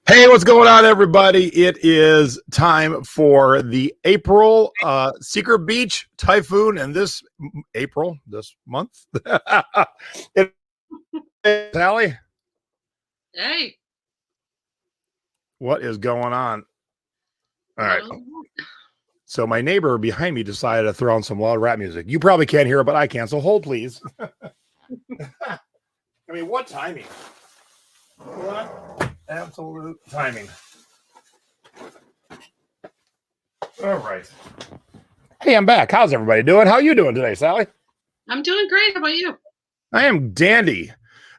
Hey, what's going on, everybody? It is time for the April Secret Beach Typhoon, and this month. Sally, Hey. what is going on? All right. Well, So my neighbor behind me decided to throw on some loud rap music. You probably can't hear it, but I can. So hold, please. I mean, what timing? What absolute timing? All right. Hey, I'm back. How's everybody doing? How are you doing today, Sally? I'm doing great. How about you? I am dandy.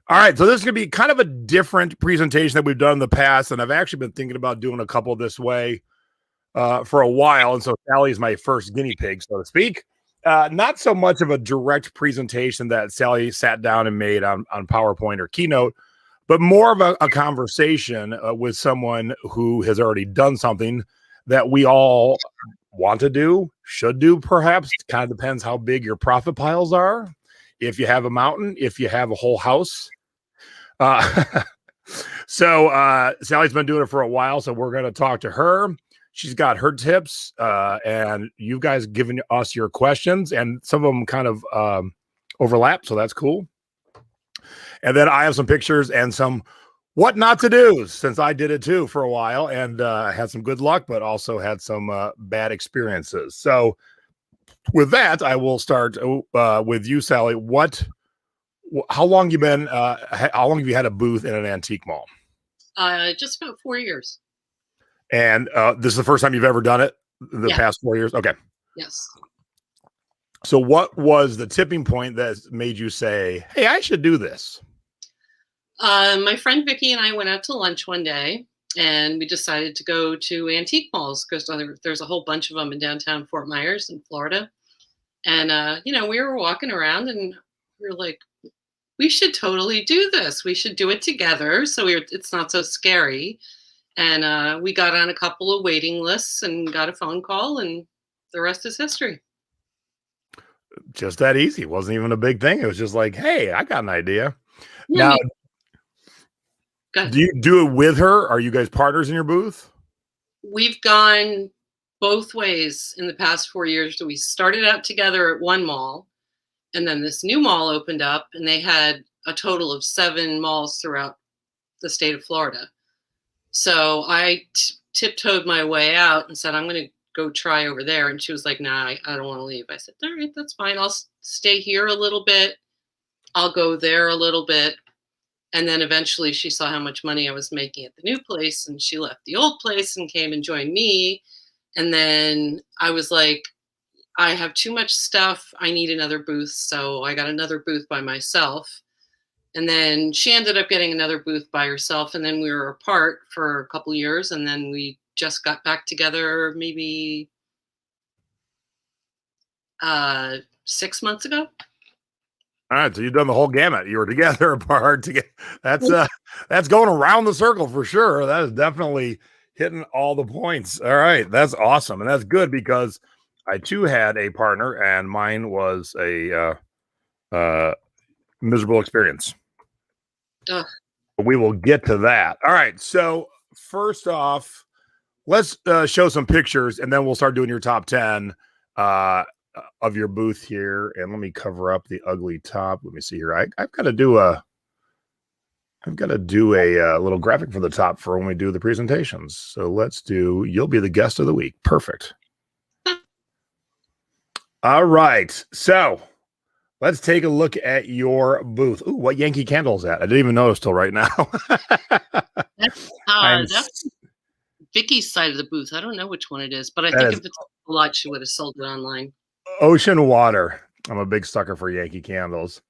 All right, so this is going to be kind of a different presentation that we've done in the past, and I've actually been thinking about doing a couple this way for a while, and so Sally's my first guinea pig, so to speak. Not so much of a direct presentation that Sally sat down and made on PowerPoint or Keynote, but more of a conversation with someone who has already done something that we all want to do, should do, perhaps. It kind of depends how big your profit piles are. If you have a mountain, if you have a whole house. So Sally's been doing it for a while, so we're going to talk to her. She's got her tips, and you guys giving us your questions, and some of them kind of overlap, so that's cool. And then I have some pictures and some what not to do, since I did it too for a while and had some good luck, but also had some bad experiences. So with that, I will start with you, Sally. How long you been? How long have you had a booth in an antique mall? Just about 4 years. And this is the first time you've ever done it in the past 4 years? Okay. Yes. So what was the tipping point that made you say, hey, I should do this? My friend Vicky and I went out to lunch one day, and we decided to go to antique malls because there's a whole bunch of them in downtown Fort Myers in Florida. And, we were walking around, and we were like, we should totally do this. We should do it together, so it's not so scary. And we got on a couple of waiting lists and got a phone call, and the rest is history. Just that easy. It wasn't even a big thing. It was just like, hey, I got an idea. Yeah, now, do you do it with her? Are you guys partners in your booth? We've gone both ways in the past 4 years. So we started out together at one mall, and then this new mall opened up, and they had a total of 7 malls throughout the state of Florida. So I tiptoed my way out and said, I'm going to go try over there. And she was like, nah, I don't want to leave. I said, all right, that's fine. I'll stay here a little bit. I'll go there a little bit. And then eventually she saw how much money I was making at the new place, and she left the old place and came and joined me. And then I was like, I have too much stuff. I need another booth. So I got another booth by myself. And then she ended up getting another booth by herself. And then we were apart for a couple of years. And then we just got back together maybe 6 months ago. All right, so you've done the whole gamut. You were together, apart, together. That's going around the circle for sure. That is definitely hitting all the points. All right, that's awesome, and that's good because I too had a partner, and mine was a miserable experience. We will get to that. All right, so first off, let's show some pictures, and then we'll start doing your top 10. Of your booth here, and let me cover up the ugly top. Let me see here. I've got to do a little graphic for the top for when we do the presentations. So let's do. You'll be the guest of the week. Perfect. All right. So let's take a look at your booth. Ooh, what Yankee Candle is that? I didn't even notice till right now. That's Vicky's side of the booth. I don't know which one it is, but I think if it's a lot, she would have sold it online. Ocean Water. I'm a big sucker for Yankee Candles.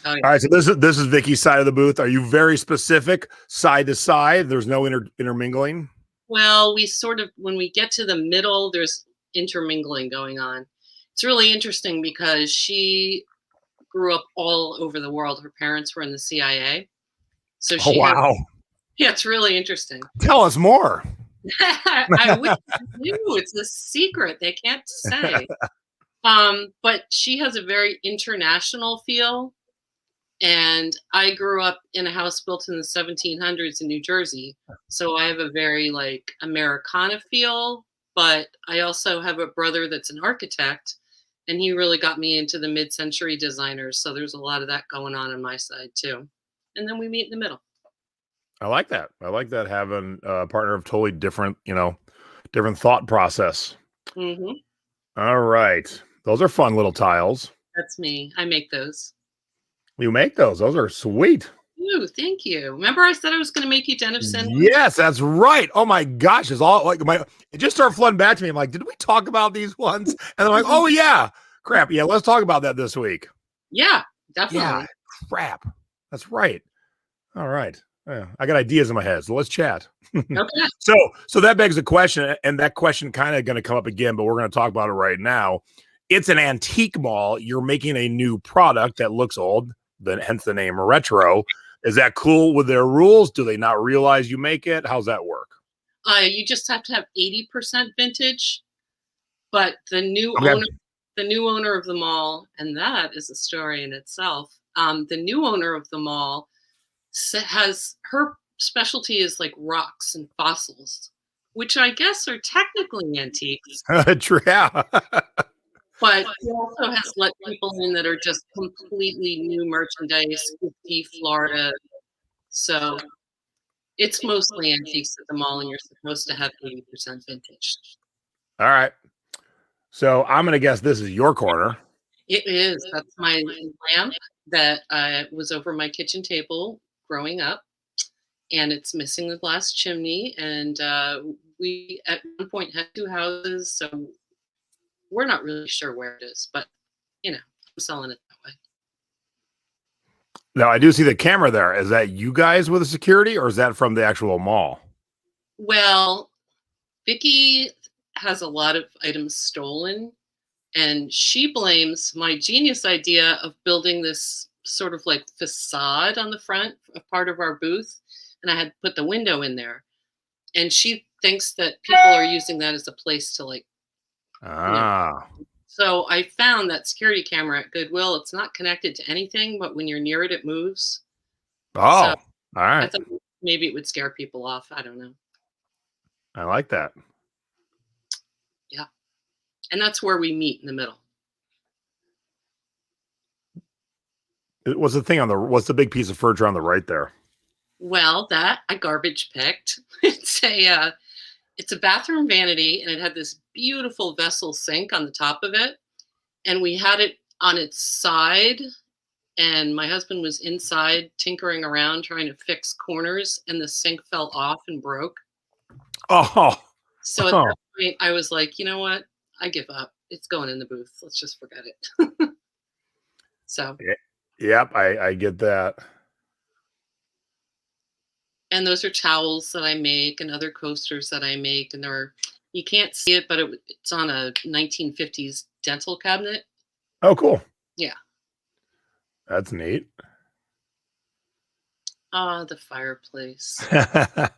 Oh, yeah. All right, so this is Vicky's side of the booth. Are you very specific, side to side? There's no intermingling? Well, we sort of, when we get to the middle, there's intermingling going on. It's really interesting because she grew up all over the world. Her parents were in the CIA. So she wow. Yeah, it's really interesting. Tell us more. I wish I knew. It's a secret. They can't say. But she has a very international feel. And I grew up in a house built in the 1700s in New Jersey. So I have a very like Americana feel, but I also have a brother that's an architect, and he really got me into the mid-century designers. So there's a lot of that going on my side too. And then we meet in the middle. I like that. I like that, having a partner of totally different, different thought process. Mm-hmm. All right. Those are fun little tiles. That's me. I make those. You make those. Those are sweet. Ooh, thank you. Remember I said I was going to make you den of sin? Yes, that's right. Oh my gosh. It's all like it just started flooding back to me. I'm like, did we talk about these ones? And I'm like, oh yeah. Crap. Yeah, let's talk about that this week. Yeah, definitely. Yeah. Crap. That's right. All right. Yeah, I got ideas in my head, so let's chat. Okay. So that begs a question, and that question kind of going to come up again, but we're going to talk about it right now. It's an antique mall. You're making a new product that looks old, hence the name retro. Is that cool with their rules? Do they not realize you make it? How's that work? You just have to have 80% vintage, but the new owner of the mall, and that is a story in itself. The new owner of the mall has her specialty is like rocks and fossils, which I guess are technically antiques. Yeah. But he also has let people in that are just completely new merchandise, 50 Florida. So it's mostly antiques at the mall, and you're supposed to have 80% vintage. All right. So I'm going to guess this is your corner. It is. That's my lamp that was over my kitchen table growing up, and it's missing the glass chimney. And we at one point had 2 houses, so we're not really sure where it is, but I'm selling it that way. Now I do see the camera there. Is that you guys with the security, or is that from the actual mall? Well, Vicky has a lot of items stolen, and she blames my genius idea of building this sort of like facade on the front of part of our booth, and I had put the window in there, and she thinks that people are using that as a place to like. So I found that security camera at Goodwill. It's not connected to anything, but when you're near it, it moves. Oh, So all right. I thought maybe it would scare people off. I don't know. I like that. Yeah. And that's where we meet in the middle. What's the big piece of furniture on the right there? Well, that I garbage picked. It's a bathroom vanity, and it had this beautiful vessel sink on the top of it. And we had it on its side, and my husband was inside tinkering around trying to fix corners, and the sink fell off and broke. Oh. So at that point, I was like, you know what? I give up. It's going in the booth. Let's just forget it. So. Yep, I get that. And those are towels that I make and other coasters that I make. And you can't see it, but it's on a 1950s dental cabinet. Oh, cool. Yeah. That's neat. The fireplace. Yeah,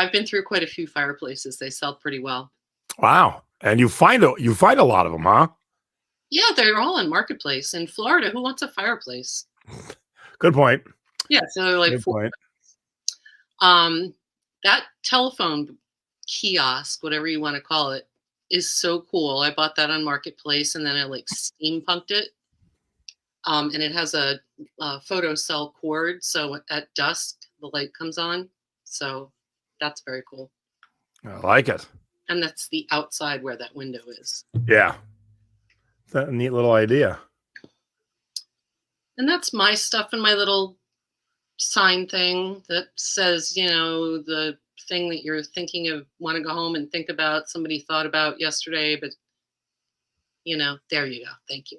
I've been through quite a few fireplaces. They sell pretty well. Wow. And you find a lot of them, huh? Yeah, they're all in Marketplace. In Florida, who wants a fireplace? Good point. Yeah, so they're like Good point. That telephone kiosk, whatever you want to call it, is so cool. I bought that on Marketplace, and then I like steampunked it. And it has a photo cell cord, so at dusk the light comes on. So that's very cool. I like it. And that's the outside where that window is. Yeah. That's a neat little idea. And that's my stuff in my little sign thing that says, the thing that you're thinking of, want to go home and think about, somebody thought about yesterday, but there you go. Thank you.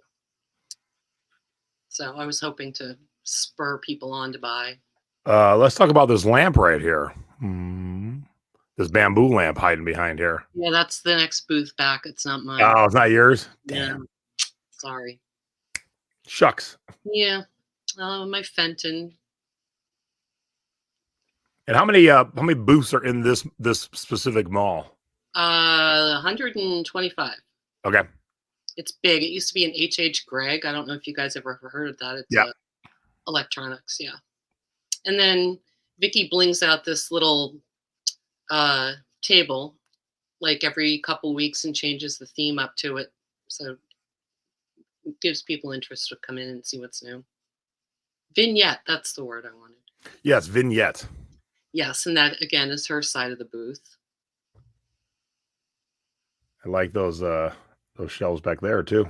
So I was hoping to spur people on to buy. Let's talk about this lamp right here. This bamboo lamp hiding behind here. Yeah, that's the next booth back. It's not mine. Oh, it's not yours? Yeah. Damn. Sorry. Shucks. Yeah. My Fenton. And how many booths are in this specific mall? 125. Okay. It's big. It used to be an H.H. Gregg. I don't know if you guys ever heard of that. It's Yeah. electronics, yeah. And then Vicky blings out this little table like every couple weeks and changes the theme up to it. So it gives people interest to come in and see what's new. Vignette, that's the word I wanted. Yes, vignette. Yes, and that again is her side of the booth. I like those shelves back there too.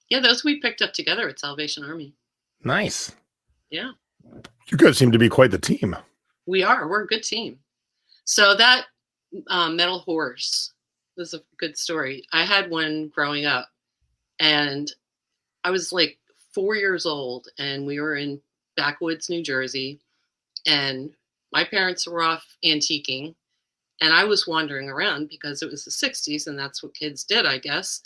Yeah, those we picked up together at Salvation Army. Nice. Yeah. You guys seem to be quite the team. We are. We're a good team. So that metal horse was a good story. I had one growing up, and I was like 4 years old, and we were in backwoods, New Jersey, and my parents were off antiquing, and I was wandering around because it was the 60s, and that's what kids did, I guess.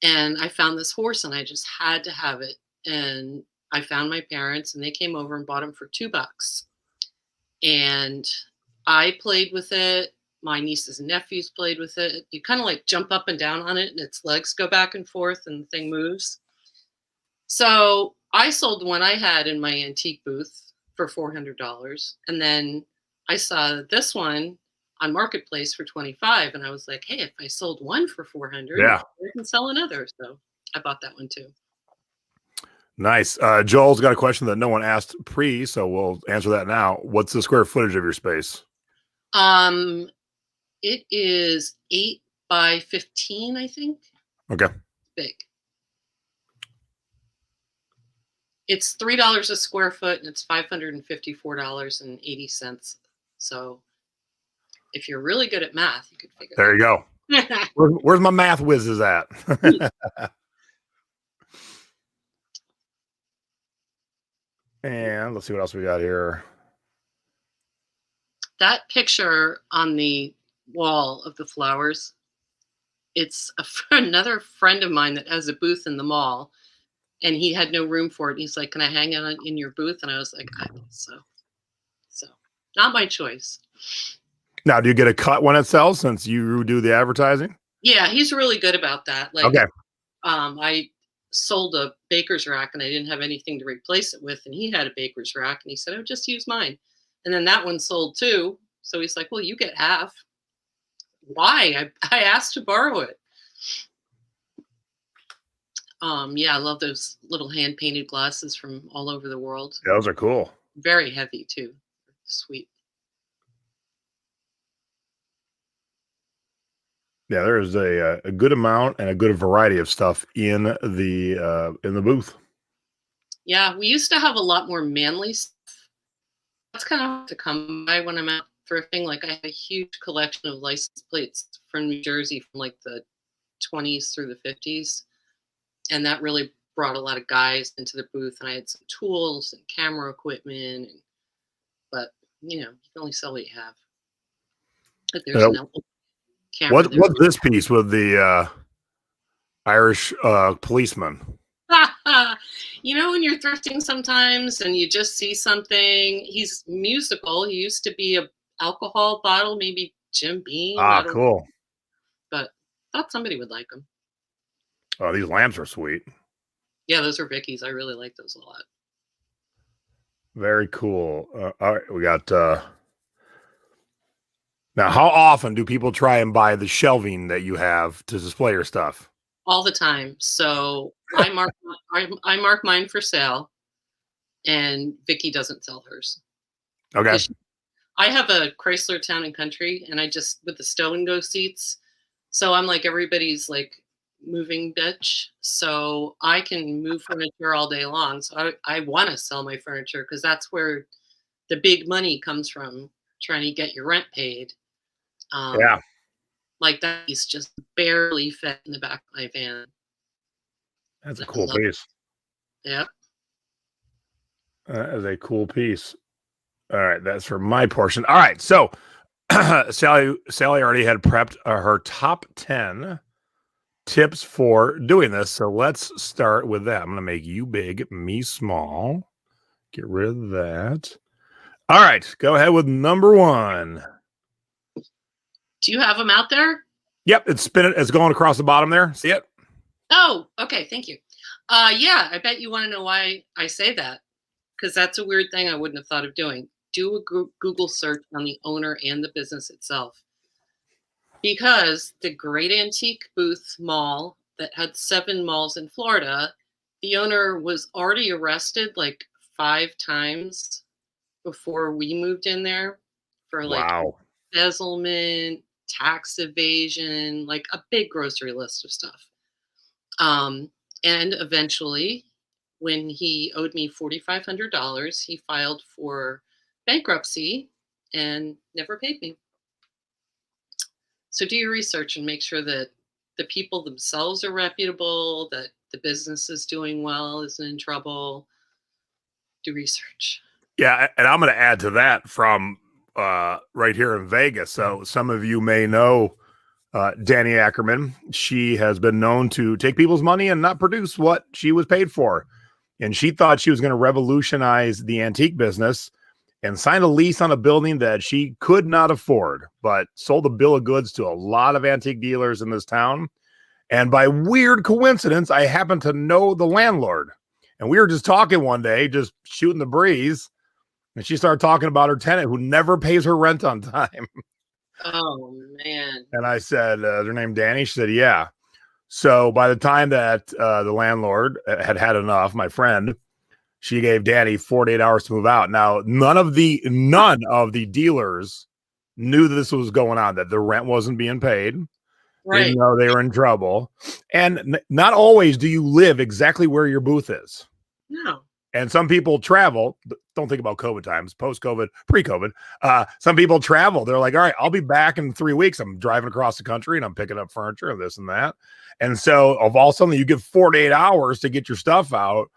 And I found this horse, and I just had to have it. And I found my parents, and they came over and bought him for $2. And I played with it. My nieces and nephews played with it. You kind of like jump up and down on it, and its legs go back and forth, and the thing moves. So I sold the one I had in my antique booth for $400. And then I saw this one on Marketplace for $25. And I was like, hey, if I sold one for $400, yeah, I can sell another. So I bought that one too. Nice. Joel's got a question that no one asked pre, so we'll answer that now. What's the square footage of your space? It is 8 by 15, I think. Okay. Big. It's $3 a square foot, and it's $554.80. So if you're really good at math, you could figure there that you go. Where's my math whizzes at? And let's see what else we got here. That picture on the wall of the flowers, it's another friend of mine that has a booth in the mall, and he had no room for it. And he's like, can I hang it in your booth? And I was like, I guess so. So not my choice. Now, do you get a cut when it sells since you do the advertising? Yeah, he's really good about that. Like, okay. I sold a baker's rack, and I didn't have anything to replace it with. And he had a baker's rack, and he said, oh, just use mine. And then that one sold too. So he's like, well, you get half. Why? I asked to borrow it. Yeah, I love those little hand painted glasses from all over the world. Yeah, those are cool. Very heavy too. Sweet. Yeah, there's a good amount and a good variety of stuff in the booth. Yeah, we used to have a lot more manly stuff. That's kind of hard to come by when I'm out thrifting. Like I have a huge collection of license plates from New Jersey from like the 20s through the 50s. And that really brought a lot of guys into the booth. And I had some tools and camera equipment. But, you know, you can only sell what you have. But there's no camera. What's this piece with the Irish policeman? You know, when you're thrifting sometimes and you just see something, he's musical. He used to be a alcohol bottle, maybe Jim Beam. Cool. But thought somebody would like them. Oh, these lamps are sweet. Yeah, those are Vicky's. I really like those a lot. Very cool. All right, we got now, how often do people try and buy the shelving that you have to display your stuff? All the time. So I mark mine for sale, and Vicky doesn't sell hers. Okay. I have a Chrysler Town and Country, and I just with the stow and go seats. So I'm like everybody's like moving bitch. So I can move furniture all day long. So I want to sell my furniture because that's where the big money comes from, trying to get your rent paid. Yeah. Like that piece just barely fit in the back of my van. That's a cool piece. Yep. That is a cool piece. All right, that's for my portion. All right, so Sally already had prepped her top 10 tips for doing this. So let's start with that. I'm going to make you big, me small. Get rid of that. All right, go ahead with number 1. Do you have them out there? Yep, it's spinning. It's going across the bottom there. See it? Oh, okay. Thank you. Yeah, I bet you want to know why I say that, because that's a weird thing I wouldn't have thought of doing. Do a Google search on the owner and the business itself. Because the Great Antique Booth Mall that had 7 malls in Florida, the owner was already arrested like 5 times before we moved in there for like Wow. embezzlement, tax evasion, like a big grocery list of stuff. And eventually, when he owed me $4,500, he filed for bankruptcy and never paid me. So do your research and make sure that the people themselves are reputable, that the business is doing well, isn't in trouble. Do research. Yeah, and I'm going to add to that from right here in Vegas. So some of you may know Danny Ackerman. She has been known to take people's money and not produce what she was paid for. And she thought she was going to revolutionize the antique business and signed a lease on a building that she could not afford, but sold a bill of goods to a lot of antique dealers in this town. And by weird coincidence, I happen to know the landlord. And we were just talking one day, just shooting the breeze. And she started talking about her tenant who never pays her rent on time. Oh, man. And I said, is her name Danny? She said, yeah. So by the time that the landlord had had enough, my friend, she gave Danny 48 hours to move out. Now, none of the dealers knew that this was going on, that the rent wasn't being paid. They didn't know they were in trouble. And not always do you live exactly where your booth is. No. And some people travel. Don't think about COVID times, post-COVID, pre-COVID. Some people travel. They're like, all right, I'll be back in 3 weeks. I'm driving across the country and I'm picking up furniture and this and that. And so of all sudden you get 48 hours to get your stuff out.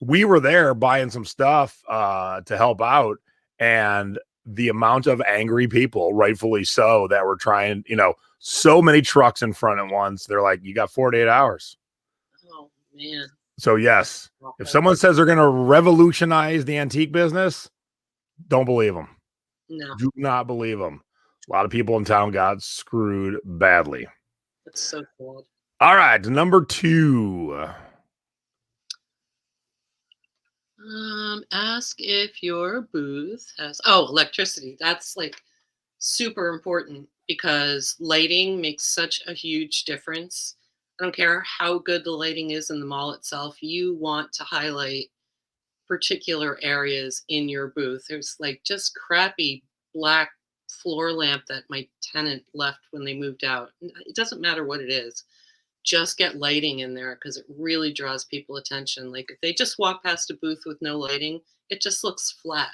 We were there buying some stuff to help out. And the amount of angry people, rightfully so, that were trying, so many trucks in front at once. They're like, you got 48 hours. Oh, man. So, yes, if someone says they're going to revolutionize the antique business, don't believe them. No. Do not believe them. A lot of people in town got screwed badly. That's so cool. All right, number 2. Ask if your booth has electricity. That's like super important because lighting makes such a huge difference. I don't care how good the lighting is in the mall itself. You want to highlight particular areas in your booth. There's like just crappy black floor lamp that my tenant left when they moved out. It doesn't matter what it is. Just get lighting in there because it really draws people attention. Like if they just walk past a booth with no lighting, it just looks flat.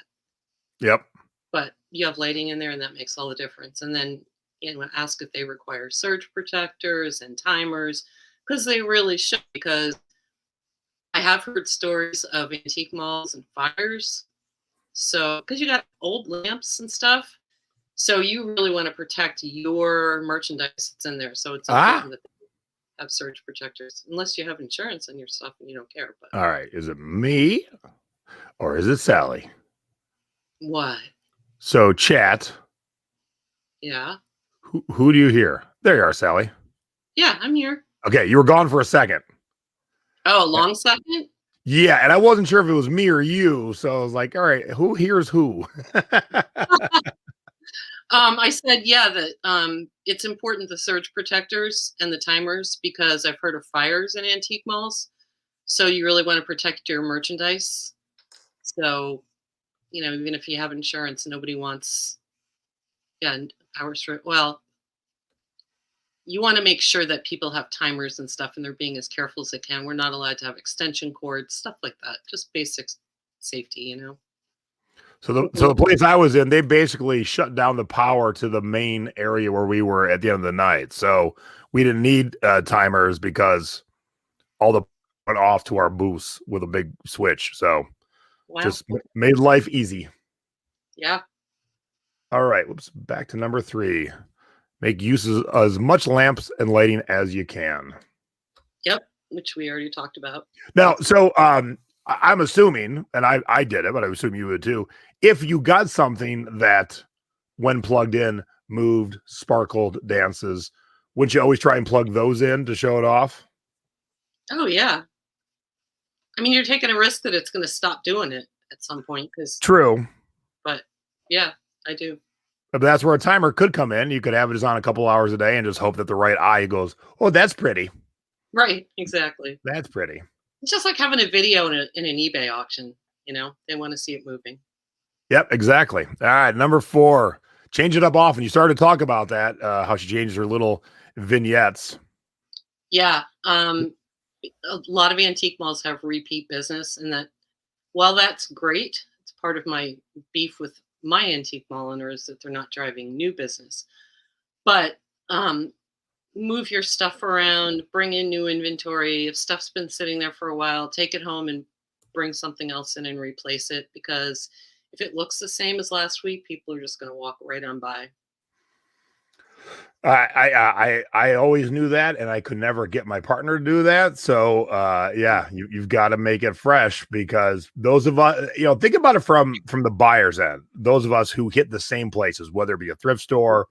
Yep. But you have lighting in there and that makes all the difference. And then ask if they require surge protectors and timers because they really should, because I have heard stories of antique malls and fires. So because you got old lamps and stuff. So you really want to protect your merchandise that's in there. So it's important that have surge protectors, unless you have insurance on your stuff and you don't care. But all right, is it me or is it Sally? What? So chat. Yeah. Who do you hear? There you are, Sally. Yeah, I'm here. Okay, you were gone for a second. Oh, a long second? Yeah, and I wasn't sure if it was me or you, so I was like, all right, who hears who? I said, yeah, that it's important, the surge protectors and the timers, because I've heard of fires in antique malls. So you really want to protect your merchandise. So, even if you have insurance, nobody wants, well, you want to make sure that people have timers and stuff and they're being as careful as they can. We're not allowed to have extension cords, stuff like that. Just basic safety, So the place I was in, they basically shut down the power to the main area where we were at the end of the night. So we didn't need timers because all the went off to our booths with a big switch. So just made life easy. Yeah. All right. Whoops. Back to number 3. Make use of as much lamps and lighting as you can. Yep. Which we already talked about. Now, so I'm assuming, and I did it, but I assume you would too, if you got something that when plugged in moved, sparkled, dances, Wouldn't you always try and plug those in to show it off? Oh yeah. I mean, you're taking a risk that it's going to stop doing it at some point. Because, True. but yeah, I do. But that's where a timer could come in. You could have it just on a couple hours a day and just hope that the right eye goes, oh, that's pretty. Right. Exactly. That's pretty. It's just like having a video in an eBay auction. They want to see it moving. Yep, exactly. All right, number 4. Change it up often. You started to talk about that, how she changes her little vignettes. Yeah. A lot of antique malls have repeat business, and that while that's great, it's part of my beef with my antique mall owners that they're not driving new business. But move your stuff around, bring in new inventory. If stuff's been sitting there for a while, take it home and bring something else in and replace it, because if it looks the same as last week, people are just going to walk right on by. I always knew that, and I could never get my partner to do that. So yeah, you've got to make it fresh, because those of us, think about it from the buyer's end. Those of us who hit the same places, whether it be a thrift store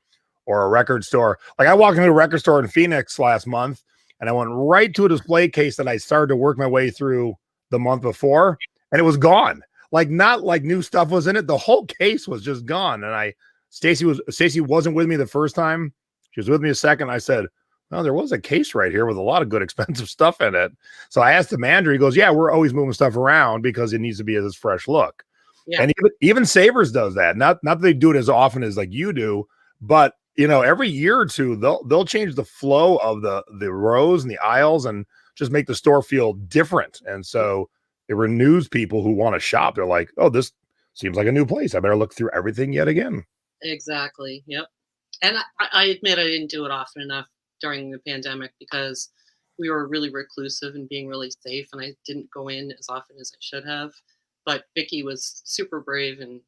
or a record store. Like I walked into a record store in Phoenix last month, and I went right to a display case that I started to work my way through the month before, and it was gone. Like not like new stuff was in it. The whole case was just gone. And Stacy wasn't with me the first time. She was with me a second. I said, well, there was a case right here with a lot of good expensive stuff in it. So I asked the manager, he goes, yeah, we're always moving stuff around because it needs to be this fresh look. Yeah. And even Savers does that. Not that they do it as often as like you do, but every year or two, they'll change the flow of the rows and the aisles and just make the store feel different. And so it renews people who want to shop. They're like, oh, this seems like a new place. I better look through everything yet again. Exactly. Yep. And I admit I didn't do it often enough during the pandemic because we were really reclusive and being really safe, and I didn't go in as often as I should have. But Vicky was super brave, and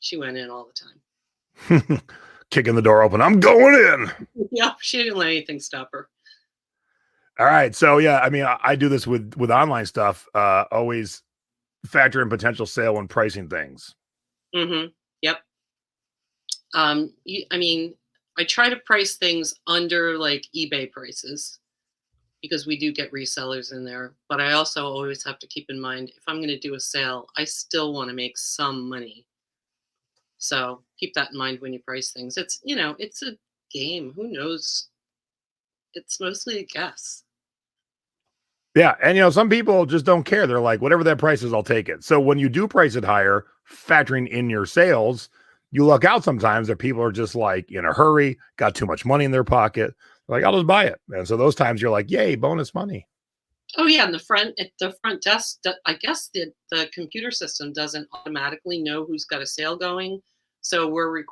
she went in all the time. Kicking the door open. I'm going in. Yep. She didn't let anything stop her. All right. So, yeah, I mean, I do this with online stuff. Always factor in potential sale when pricing things. Mm-hmm. Yep. I mean, I try to price things under like eBay prices because we do get resellers in there. But I also always have to keep in mind, if I'm going to do a sale, I still want to make some money. So keep that in mind when you price things. It's, it's a game. Who knows? It's mostly a guess. Yeah. And, some people just don't care. They're like, whatever that price is, I'll take it. So when you do price it higher, factoring in your sales, you luck out sometimes that people are just like in a hurry, got too much money in their pocket. Like, I'll just buy it. And so those times you're like, yay, bonus money. Oh yeah. And at the front desk, I guess the computer system doesn't automatically know who's got a sale going. So we're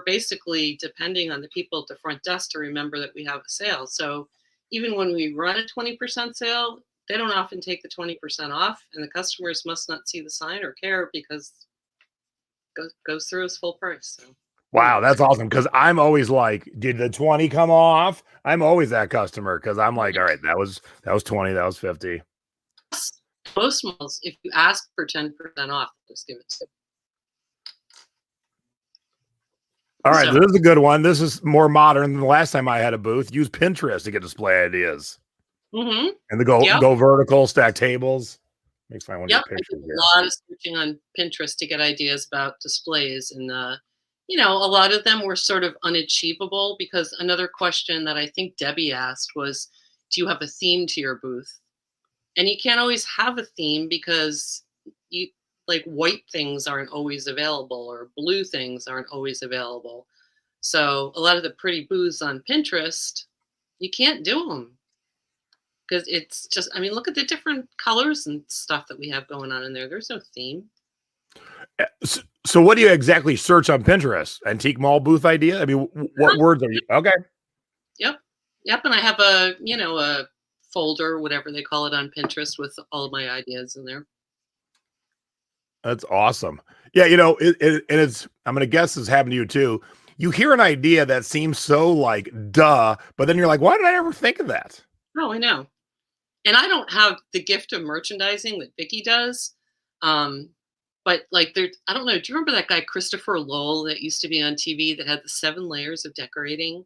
basically depending on the people at the front desk to remember that we have a sale. So even when we run a 20% sale, they don't often take the 20% off, and the customers must not see the sign or care because goes through as full price. So. Wow, that's awesome. Because I'm always like, did the 20 come off? I'm always that customer because I'm like, all right, that was 20, that was 50. Most malls, if you ask for 10% off, just give it to. All right, so this is a good one. This is more modern than the last time I had a booth. Use Pinterest to get display ideas. Mm-hmm. And go vertical, stack tables. Makes fine one yep, pictures I did a lot of searching on Pinterest to get ideas about displays, and a lot of them were sort of unachievable because another question that I think Debbie asked was, do you have a theme to your booth? And you can't always have a theme because like white things aren't always available or blue things aren't always available. So a lot of the pretty booths on Pinterest, you can't do them. Because it's just, I mean, look at the different colors and stuff that we have going on in there. There's no theme. So what do you exactly search on Pinterest? Antique mall booth idea? I mean, what words are you? Okay. Yep. And I have a folder, whatever they call it on Pinterest with all of my ideas in there. That's awesome. Yeah. It's, I'm going to guess this happened to you too. You hear an idea that seems so like, duh, but then you're like, why did I ever think of that? Oh, I know. And I don't have the gift of merchandising that Vicky does. But like I don't know. Do you remember that guy, Christopher Lowell, that used to be on TV that had the 7 layers of decorating?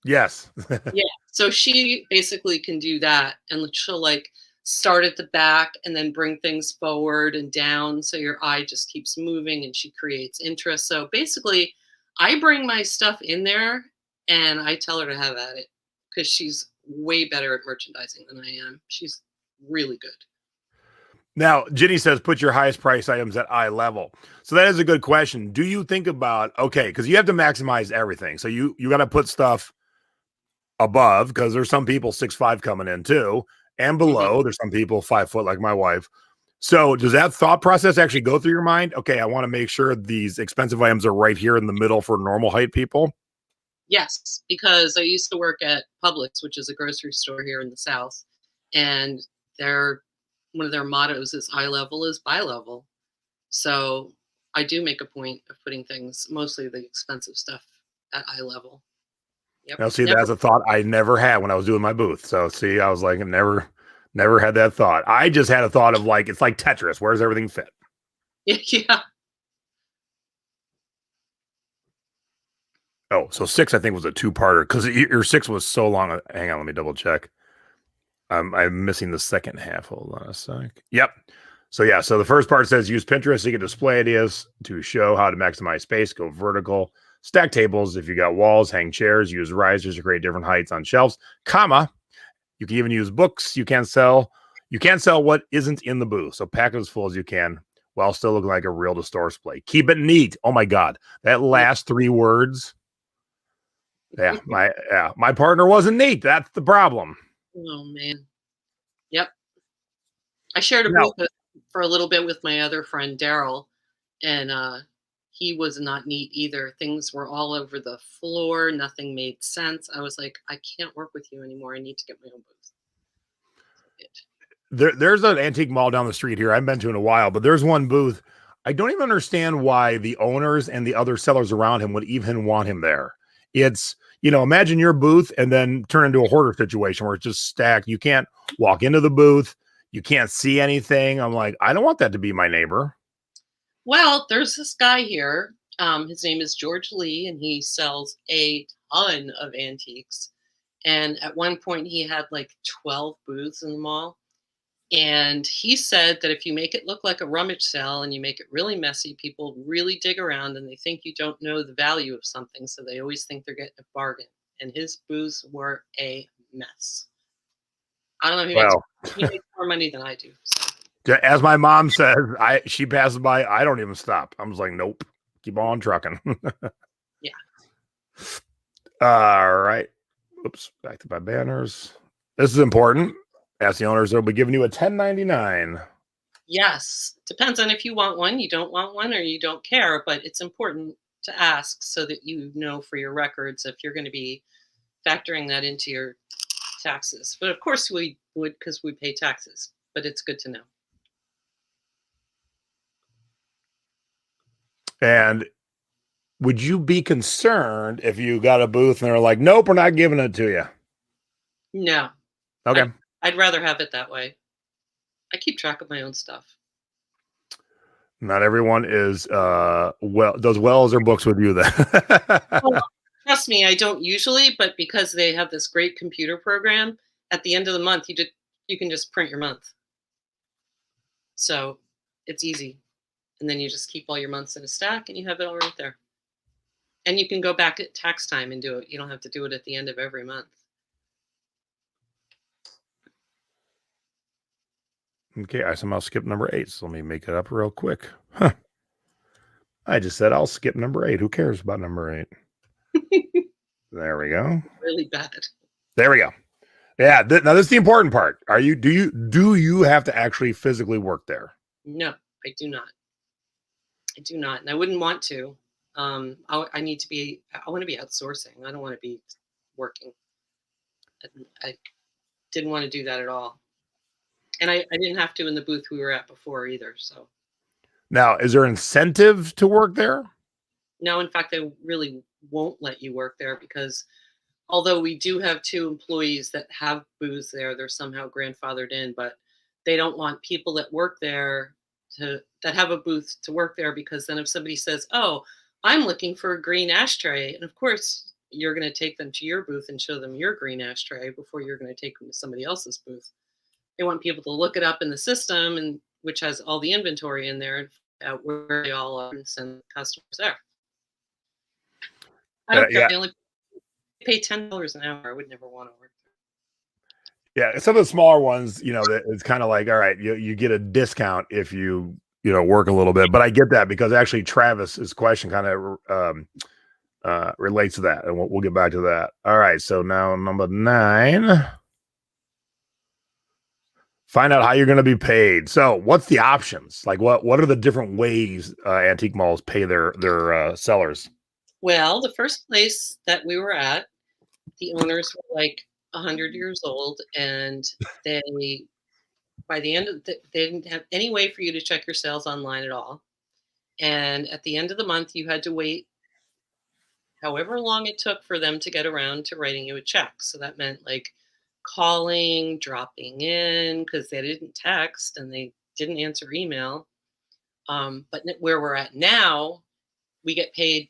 Yes. Yeah. So she basically can do that, and she'll like start at the back and then bring things forward and down so your eye just keeps moving and she creates interest. So basically, I bring my stuff in there and I tell her to have at it because she's way better at merchandising than I am. She's really good. Now, Ginny says, put your highest price items at eye level. So that is a good question. Do you think about, okay, because you have to maximize everything. So you got to put stuff above, because there's some people 6'5" coming in too, and Mhm. below. There's some people 5 foot like my wife. So does that thought process actually go through your mind? Okay, I want to make sure these expensive items are right here in the middle for normal height people. Yes, because I used to work at Publix, which is a grocery store here in the South, and their one of their mottos is eye level is buy level. So I do make a point of putting things, mostly the expensive stuff, at eye level. Yep. Now, see, Never. that's a thought I never had when I was doing my booth. So, see, I was like, never had that thought. I just had a thought of like, it's like Tetris. Where does everything fit? Yeah. Oh, so 6, I think, was a two-parter because your 6 was so long. Hang on, let me double check. I'm missing the second half. Hold on a sec. Yep. So yeah, so the first part says use Pinterest so you can display ideas to show how to maximize space, go vertical, stack tables. If you got walls, hang chairs, use risers to create different heights on shelves, comma. You can even use books. You can't sell what isn't in the booth. So pack it as full as you can while still looking like a real store display. Keep it neat. Oh my God. That last 3 words. My partner wasn't neat. That's the problem. Oh man. Yep. I shared a No. booth for a little bit with my other friend Daryl, and he was not neat either. Things were all over the floor. Nothing made sense. I was like, I can't work with you anymore. I need to get my own booth. There's an antique mall down the street here. I haven't been to in a while, but there's one booth. I don't even understand why the owners and the other sellers around him would even want him there. It's, imagine your booth and then turn into a hoarder situation where it's just stacked. You can't walk into the booth. You can't see anything. I'm like, I don't want that to be my neighbor. Well, there's this guy here. His name is George Lee, and he sells a ton of antiques. And at one point, he had like 12 booths in the mall. And he said that if you make it look like a rummage sale and you make it really messy, people really dig around and they think you don't know the value of something. So they always think they're getting a bargain. And his booths were a mess. I don't know. Well, He makes more money than I do. So. as my mom says, she passes by, I don't even stop. I'm just like, nope, keep on trucking. Yeah. All right. Oops, back to my banners. This is important. Ask the owners, they'll be giving you a 1099. Yes. Depends on if you want one, you don't want one, or you don't care, but it's important to ask so that you know for your records if you're going to be factoring that into your taxes. But of course we would, because we pay taxes, but it's good to know. And would you be concerned if you got a booth and they're like, nope, we're not giving it to you? No. Okay. I'd rather have it that way. I keep track of my own stuff. Not everyone is does well as their books with you then. Well, trust me, I don't usually, but because they have this great computer program, at the end of the month you can just print your month. So it's easy. And then you just keep all your months in a stack and you have it all right there. And you can go back at tax time and do it. You don't have to do it at the end of every month. Okay, I somehow skipped number 8, so let me make it up real quick. Huh. I just said I'll skip number 8. Who cares about number 8? There we go. Really bad. There we go. Yeah. Now this is the important part. Do you have to actually physically work there? No, I do not. I do not, and I wouldn't want to. I need to be. I want to be outsourcing. I don't want to be working. I didn't want to do that at all, and I didn't have to in the booth we were at before either. So Now, is there incentive to work there? no, in fact, they really won't let you work there because although we do have 2 employees that have booths there, they're somehow grandfathered in, but they don't want people that work there that have a booth to work there because then if somebody says, "Oh, I'm looking for a green ashtray," and of course you're going to take them to your booth and show them your green ashtray before you're going to take them to somebody else's booth. They want people to look it up in the system, and which has all the inventory in there, and find out where they all are and send customers there. I don't care. Yeah. They only pay $10 an hour. I would never want to work there. Yeah, some of the smaller ones, it's kind of like, all right, you get a discount if you work a little bit. But I get that because actually Travis's question kind of relates to that, and we'll get back to that. All right, so now number 9. Find out how you're going to be paid. So, what's the options? Like, what are the different ways antique malls pay their sellers? Well, the first place that we were at, the owners were like 100 years old, and they, by the end of they didn't have any way for you to check your sales online at all. And at the end of the month, you had to wait however long it took for them to get around to writing you a check. So that meant like calling, dropping in, because they didn't text and they didn't answer email. But where we're at now, we get paid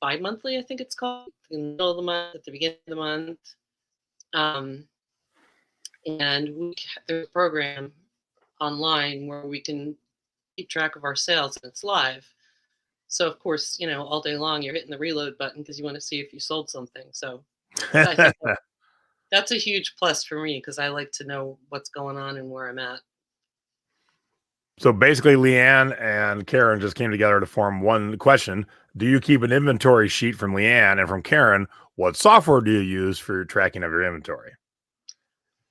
bi-monthly, I think it's called, in the middle of the month, at the beginning of the month. And there's a program online where we can keep track of our sales, and it's live. So of course, all day long you're hitting the reload button because you want to see if you sold something. So I think that's a huge plus for me because I like to know what's going on and where I'm at. So basically, Leanne and Karen just came together to form one question. Do you keep an inventory sheet from Leanne? And from Karen, what software do you use for your tracking of your inventory?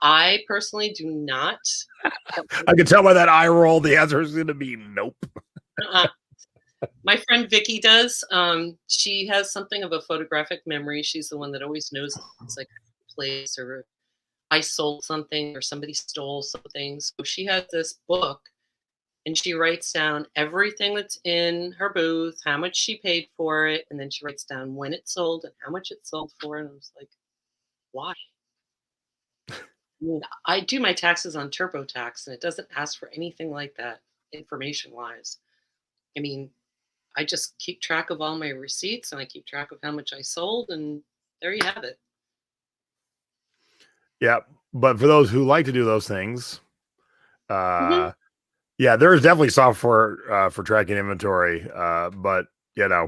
I personally do not. I can tell by that eye roll the answer is going to be nope. My friend Vicky does. She has something of a photographic memory. She's the one that always knows it's like a place or I sold something or somebody stole something. So she has this book and she writes down everything that's in her booth, how much she paid for it, and then she writes down when it sold and how much it sold for. And I was like, why? I mean, I do my taxes on TurboTax and it doesn't ask for anything like that information wise. I mean, I just keep track of all my receipts and I keep track of how much I sold, and there you have it. Yeah, but for those who like to do those things, Mm-hmm. yeah, there is definitely software for tracking inventory. But I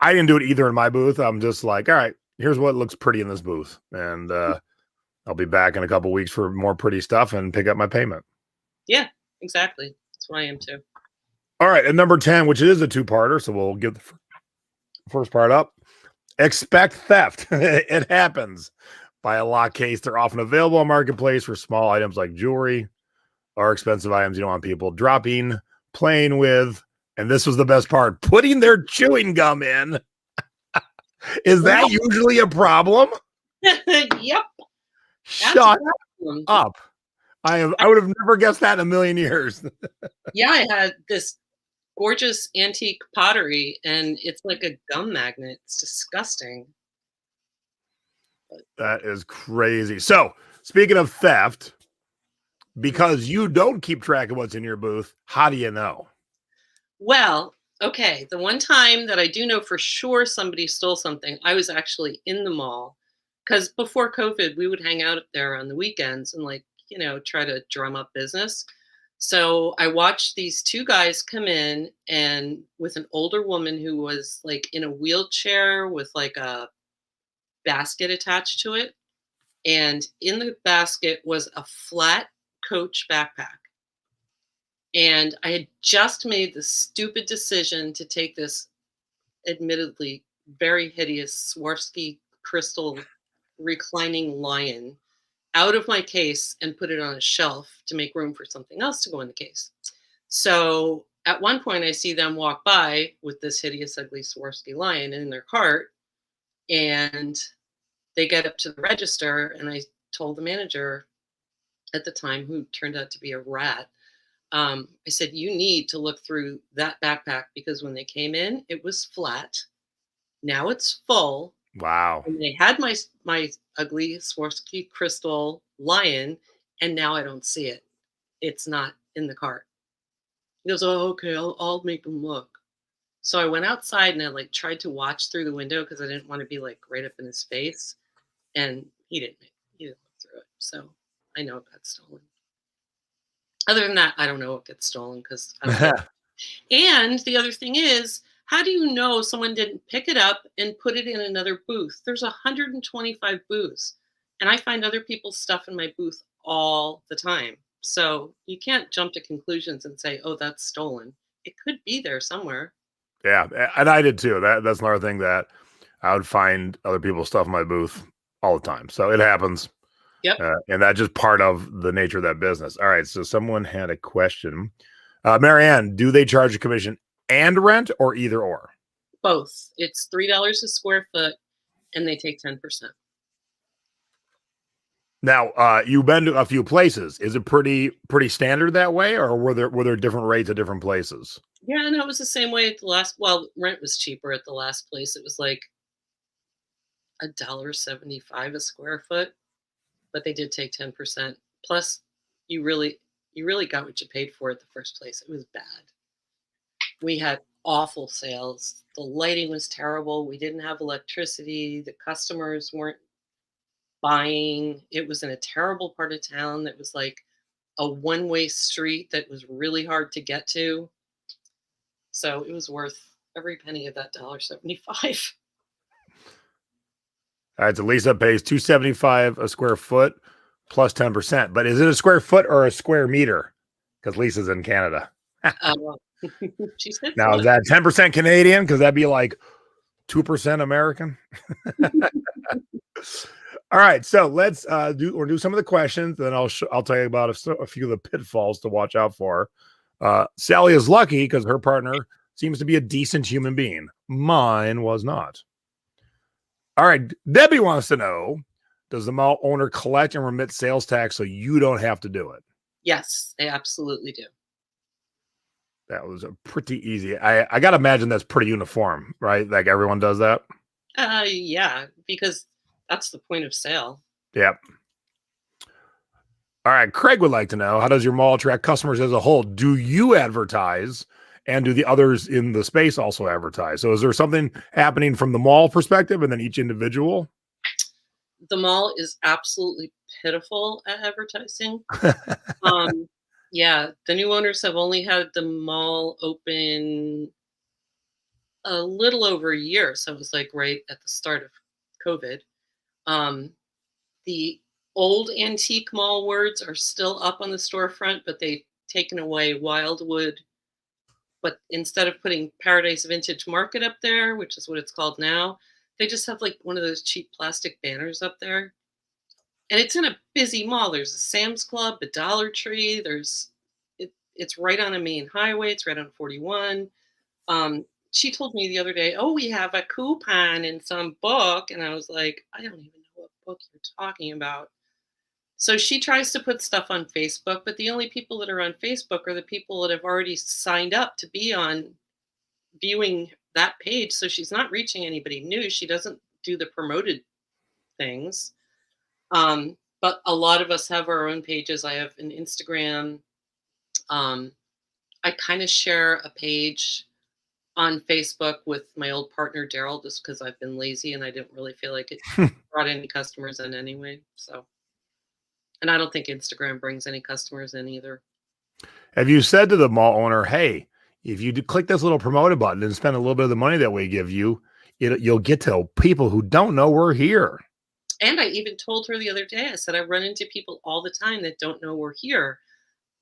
didn't do it either in my booth. I'm just like, all right, here's what looks pretty in this booth, and I'll be back in a couple weeks for more pretty stuff and pick up my payment. Yeah, exactly. That's what I am too. All right, and number 10, which is a 2-parter, so we'll get the first part up. Expect theft. It happens. By a lock case, they're often available on Marketplace for small items like jewelry or expensive items you don't want people dropping, playing with, and this was the best part, putting their chewing gum in. Is that usually a problem? Yep. Shut up. I would have never guessed that in a million years. Yeah, I had this gorgeous antique pottery and it's like a gum magnet. It's disgusting. That is crazy. So, speaking of theft, because you don't keep track of what's in your booth, how do you know? Well, okay. The one time that I do know for sure somebody stole something, I was actually in the mall because before COVID, we would hang out there on the weekends and try to drum up business. So I watched these two guys come in and with an older woman who was like in a wheelchair with like a basket attached to it. And in the basket was a flat Coach backpack. And I had just made the stupid decision to take this admittedly very hideous Swarovski crystal reclining lion out of my case and put it on a shelf to make room for something else to go in the case. So at one point I see them walk by with this hideous, ugly Swarovski lion in their cart, and they get up to the register, and I told the manager at the time, who turned out to be a rat, I said, you need to look through that backpack because when they came in, it was flat. Now it's full. Wow. And they had my ugly Swarovski crystal lion, and now I don't see it. It's not in the cart. He goes, oh, okay, I'll make them look. So I went outside and I like tried to watch through the window because I didn't want to be like right up in his face. And he didn't look through it. So I know it got stolen. Other than that, I don't know what gets stolen because I don't look. And the other thing is, how do you know someone didn't pick it up and put it in another booth? There's 125 booths, and I find other people's stuff in my booth all the time. So you can't jump to conclusions and say, "Oh, that's stolen." It could be there somewhere. Yeah, and I did too. That's another thing that I would find other people's stuff in my booth all the time. So it happens. Yep, And that's just part of the nature of that business. All right. So someone had a question. Marianne, do they charge a commission and rent or either or? both. It's $3 a square foot, and they take 10%. Now, you've been to a few places. Is it pretty standard that way, or were there different rates at different places? Yeah, no, it was the same way at the last. Well, rent was cheaper at the last place. It was like $1.75 a square foot, but they did take 10%. Plus, you really you really got what you paid for at the first place. It was bad. We had awful sales. The lighting was terrible. We didn't have electricity. The customers weren't buying. It was in a terrible part of town that was like a one-way street that was really hard to get to. So it was worth every penny of that $1.75. All right. So Lisa pays $2.75 a square foot plus 10%. But is it a square foot or a square meter? Because Lisa's in Canada. Well, she said Now, is foot. that 10% Canadian? Because that'd be like 2% American. All right, so let's do some of the questions. Then I'll tell you about a few of the pitfalls to watch out for. Sally is lucky because her partner seems to be a decent human being. Mine was not. All right, Debbie wants to know: does the mall owner collect and remit sales tax so you don't have to do it? Yes, they absolutely do. That was a pretty easy. I gotta imagine that's pretty uniform, right? Like everyone does that. Yeah, because that's the point of sale. Yep. All right. Craig would like to know, how does your mall attract customers as a whole? Do you advertise, and do the others in the space also advertise? So is there something happening from the mall perspective and then each individual? The mall is absolutely pitiful at advertising. Um, yeah, the new owners have only had the mall open a little over a year, so it was like right at the start of COVID. Um, the old antique mall words are still up on the storefront, but they've taken away Wildwood. But instead of putting Paradise Vintage Market up there, which is what it's called now, they just have like one of those cheap plastic banners up there. And it's in a busy mall. There's a Sam's Club, a Dollar Tree. It's right on a main highway. It's right on 41. She told me the other day, "Oh, we have a coupon in some book," and I was like, "I don't even know what book you're talking about." So she tries to put stuff on Facebook, but the only people that are on Facebook are the people that have already signed up to be on viewing that page. So she's not reaching anybody new. She doesn't do the promoted things. But a lot of us have our own pages. I have an Instagram. Um, I kind of share a page on Facebook with my old partner Daryl, just because I've been lazy and I didn't really feel like it brought any customers in anyway. So, and I don't think Instagram brings any customers in either. Have you said to the mall owner, hey, if you click this little promoted button and spend a little bit of the money that we give you, you'll get to people who don't know we're here? And I even told her the other day, I said, I run into people all the time that don't know we're here.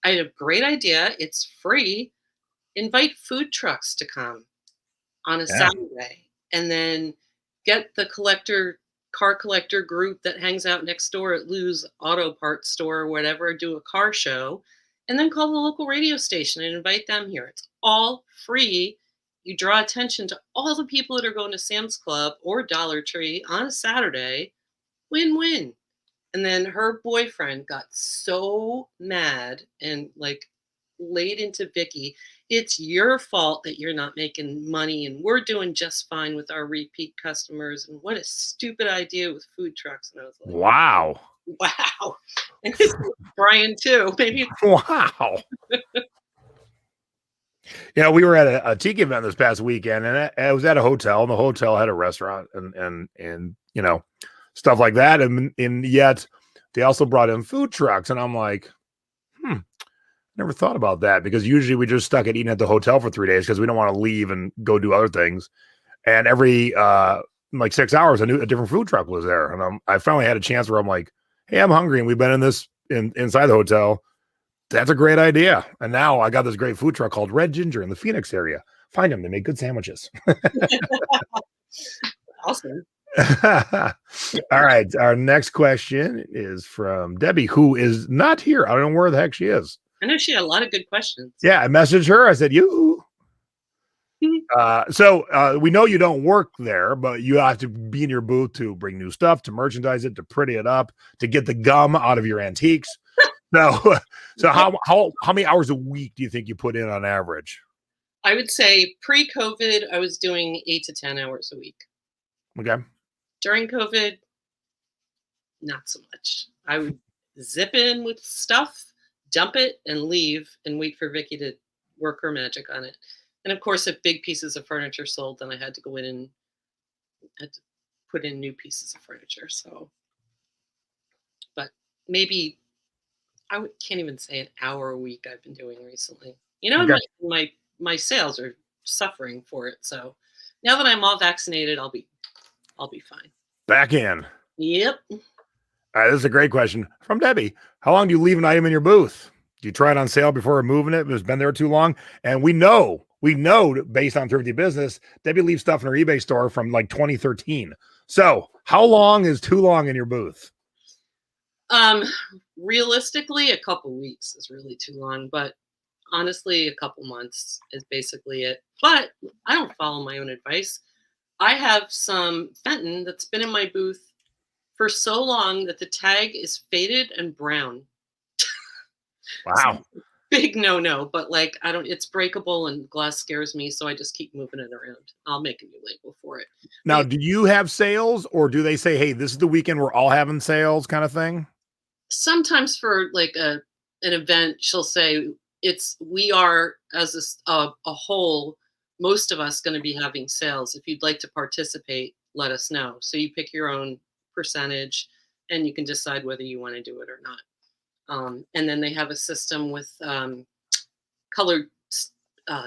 I had a great idea. It's free. Invite food trucks to come on a Yeah. Saturday, and then get the car collector group that hangs out next door at Lou's Auto Parts store or whatever, do a car show, and then call the local radio station and invite them here. It's all free. You draw attention to all the people that are going to Sam's Club or Dollar Tree on a Saturday. Win-win. And then her boyfriend got so mad and like laid into Vicky. It's your fault that you're not making money, and we're doing just fine with our repeat customers. And what a stupid idea with food trucks. And I was like, Wow. wow. And it's Brian too. Maybe Wow. Yeah, we were at a tiki event this past weekend, and it was at a hotel, and the hotel had a restaurant and stuff like that, and yet they also brought in food trucks, and I'm like, never thought about that because usually we just stuck at eating at the hotel for 3 days because we don't want to leave and go do other things. And every like 6 hours, a different food truck was there, and I finally had a chance where I'm like, hey, I'm hungry, and we've been inside the hotel. That's a great idea. And now I got this great food truck called Red Ginger in the Phoenix area. Find them. They make good sandwiches. Awesome. All right. Our next question is from Debbie, who is not here. I don't know where the heck she is. I know she had a lot of good questions. Yeah, I messaged her. I said, you. So we know you don't work there, but you have to be in your booth to bring new stuff, to merchandise it, to pretty it up, to get the gum out of your antiques. So how many hours a week do you think you put in on average? I would say pre-COVID, I was doing 8 to 10 hours a week. Okay. During COVID, not so much. I would zip in with stuff, dump it, and leave, and wait for Vicky to work her magic on it. And of course, if big pieces of furniture sold, then I had to go in and had to put in new pieces of furniture. So, but maybe can't even say an hour a week I've been doing recently. Okay. My sales are suffering for it. So now that I'm all vaccinated, I'll be fine. Back in. Yep. All right, this is a great question from Debbie. How long do you leave an item in your booth? Do you try it on sale before moving it if it's been there too long? And we know based on Thrifty Business, Debbie leaves stuff in her eBay store from like 2013. So how long is too long in your booth? Realistically, a couple weeks is really too long, but honestly, a couple months is basically it. But I don't follow my own advice. I have some Fenton that's been in my booth for so long that the tag is faded and brown. Wow. So, big no, but like it's breakable and glass scares me, so I just keep moving it around. I'll make a new label for it. Now, do you have sales, or do they say, hey, this is the weekend we're all having sales kind of thing? Sometimes for like an event, she'll say we are as a whole, most of us going to be having sales. If you'd like to participate, let us know. So you pick your own percentage and you can decide whether you want to do it or not. And then they have a system with colored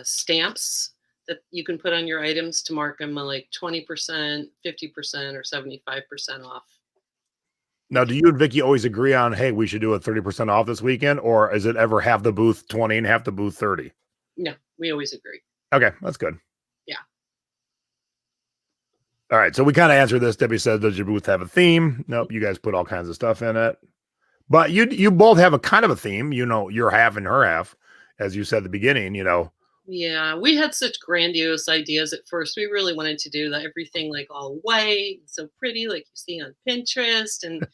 stamps that you can put on your items to mark them like 20%, 50%, or 75% off. Now, do you and Vicky always agree on, hey, we should do a 30% off this weekend, or is it ever half the booth 20 and half the booth 30? No, we always agree. Okay, that's good. Yeah. All right, so we kind of answered this. Debbie said, does your booth have a theme? Nope, you guys put all kinds of stuff in it. But you both have a kind of a theme, your half and her half, as you said at the beginning, Yeah, we had such grandiose ideas at first. We really wanted to do everything like all white, so pretty, like you see on Pinterest, and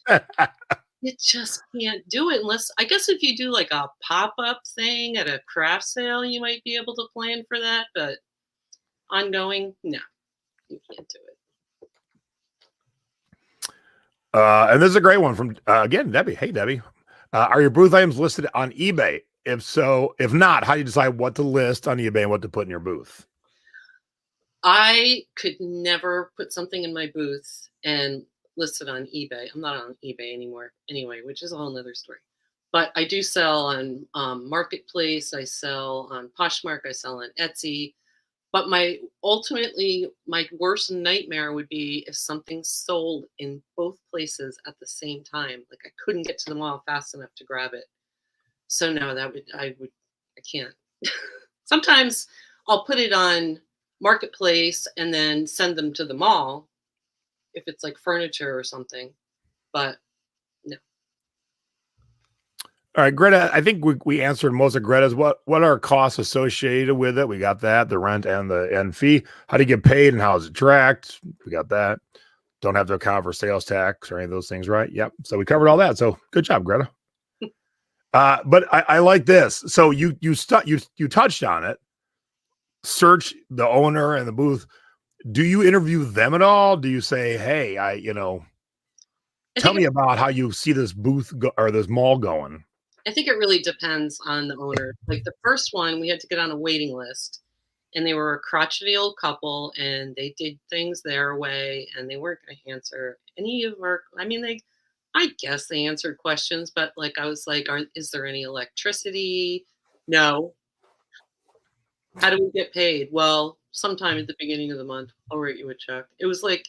you just can't do it unless, I guess, if you do like a pop-up thing at a craft sale, you might be able to plan for that. But ongoing, no, you can't do it. And this is a great one from again, Debbie. Hey, Debbie, are your booth items listed on eBay? If so, if not, how do you decide what to list on eBay and what to put in your booth? I could never put something in my booth and list it on eBay. I'm not on eBay anymore anyway, which is a whole nother story. But I do sell on Marketplace. I sell on Poshmark. I sell on Etsy. But my worst nightmare would be if something sold in both places at the same time. Like I couldn't get to the mall fast enough to grab it. So no, I can't. Sometimes I'll put it on Marketplace and then send them to the mall if it's like furniture or something. But no. All right, Greta, I think we answered most of Greta's. What are costs associated with it? We got that, the rent and the fee. How do you get paid and how is it tracked? We got that. Don't have to account for sales tax or any of those things, right? Yep. So we covered all that. So good job, Greta. But I like this. So you touched on it. Search the owner and the booth. Do you interview them at all? Do you say, hey, tell me about how you see this booth or this mall going? I think it really depends on the owner. Like the first one, we had to get on a waiting list, and they were a crotchety old couple, and they did things their way, and they weren't going to answer any of our. I mean, I guess they answered questions, but like I was like, is there any electricity? No. How do we get paid? Well, sometime at the beginning of the month, I'll write you a check. It was like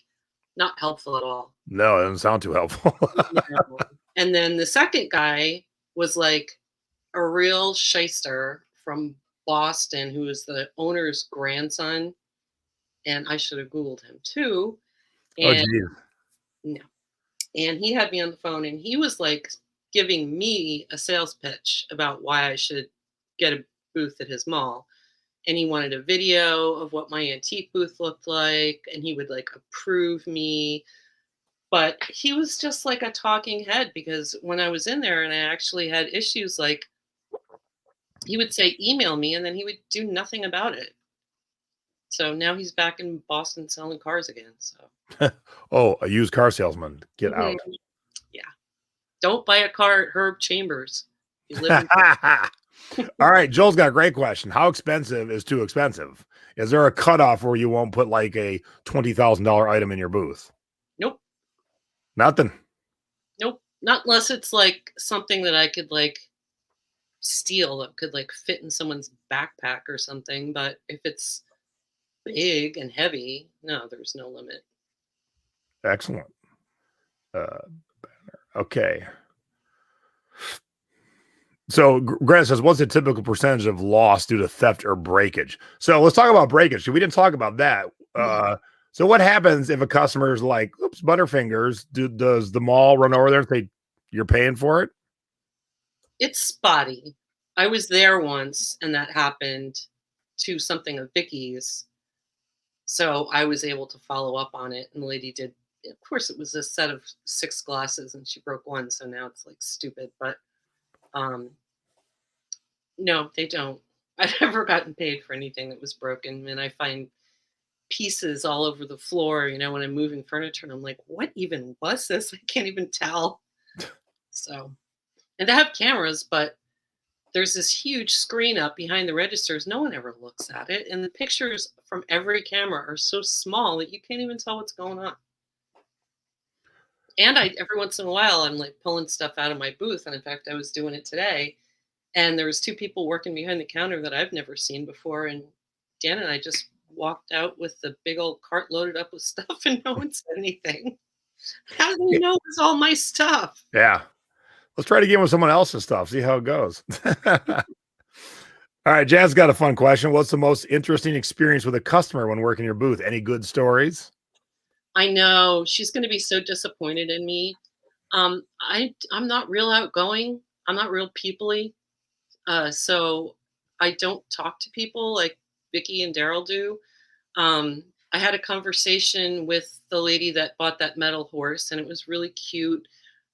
not helpful at all. No, it doesn't sound too helpful. No. And then the second guy was like a real shyster from Boston who was the owner's grandson. And I should have Googled him too. Oh, And geez. no. And he had me on the phone and he was like giving me a sales pitch about why I should get a booth at his mall. And he wanted a video of what my antique booth looked like. And he would like approve me. But he was just like a talking head because when I was in there and I actually had issues, like he would say, email me, and then he would do nothing about it. So now he's back in Boston selling cars again. So, Oh, a used car salesman. Get Mhm. out. Yeah. Don't buy a car at Herb Chambers. You live in. All right, Joel's got a great question. How expensive is too expensive? Is there a cutoff where you won't put like a $20,000 item in your booth? Nope. Nothing. Nope. Not unless it's like something that I could like steal that could like fit in someone's backpack or something. But if it's big and heavy, no, there's no limit. Excellent. Okay. So Grant says, what's the typical percentage of loss due to theft or breakage? So let's talk about breakage. We didn't talk about that. So what happens if a customer is like, oops, Butterfingers, does the mall run over there and say, you're paying for it? It's spotty. I was there once and that happened to something of Vicky's. So I was able to follow up on it and the lady did. Of course, it was a set of 6 glasses and she broke one. So now it's like stupid. But no, they don't. I've never gotten paid for anything that was broken. And I find pieces all over the floor, when I'm moving furniture and I'm like, what even was this? I can't even tell. So, and they have cameras, but there's this huge screen up behind the registers. No one ever looks at it. And the pictures from every camera are so small that you can't even tell what's going on. And every once in a while, I'm like pulling stuff out of my booth. And in fact, I was doing it today. And there was 2 people working behind the counter that I've never seen before. And Dan and I just walked out with the big old cart loaded up with stuff and no one said anything. How do they know it's all my stuff? Yeah. Let's try to get with someone else's stuff. See how it goes. All right. Jazz got a fun question. What's the most interesting experience with a customer when working your booth? Any good stories? I know she's going to be so disappointed in me. I'm not real outgoing. I'm not real peoply. So I don't talk to people like Vicky and Daryl do. I had a conversation with the lady that bought that metal horse, and it was really cute.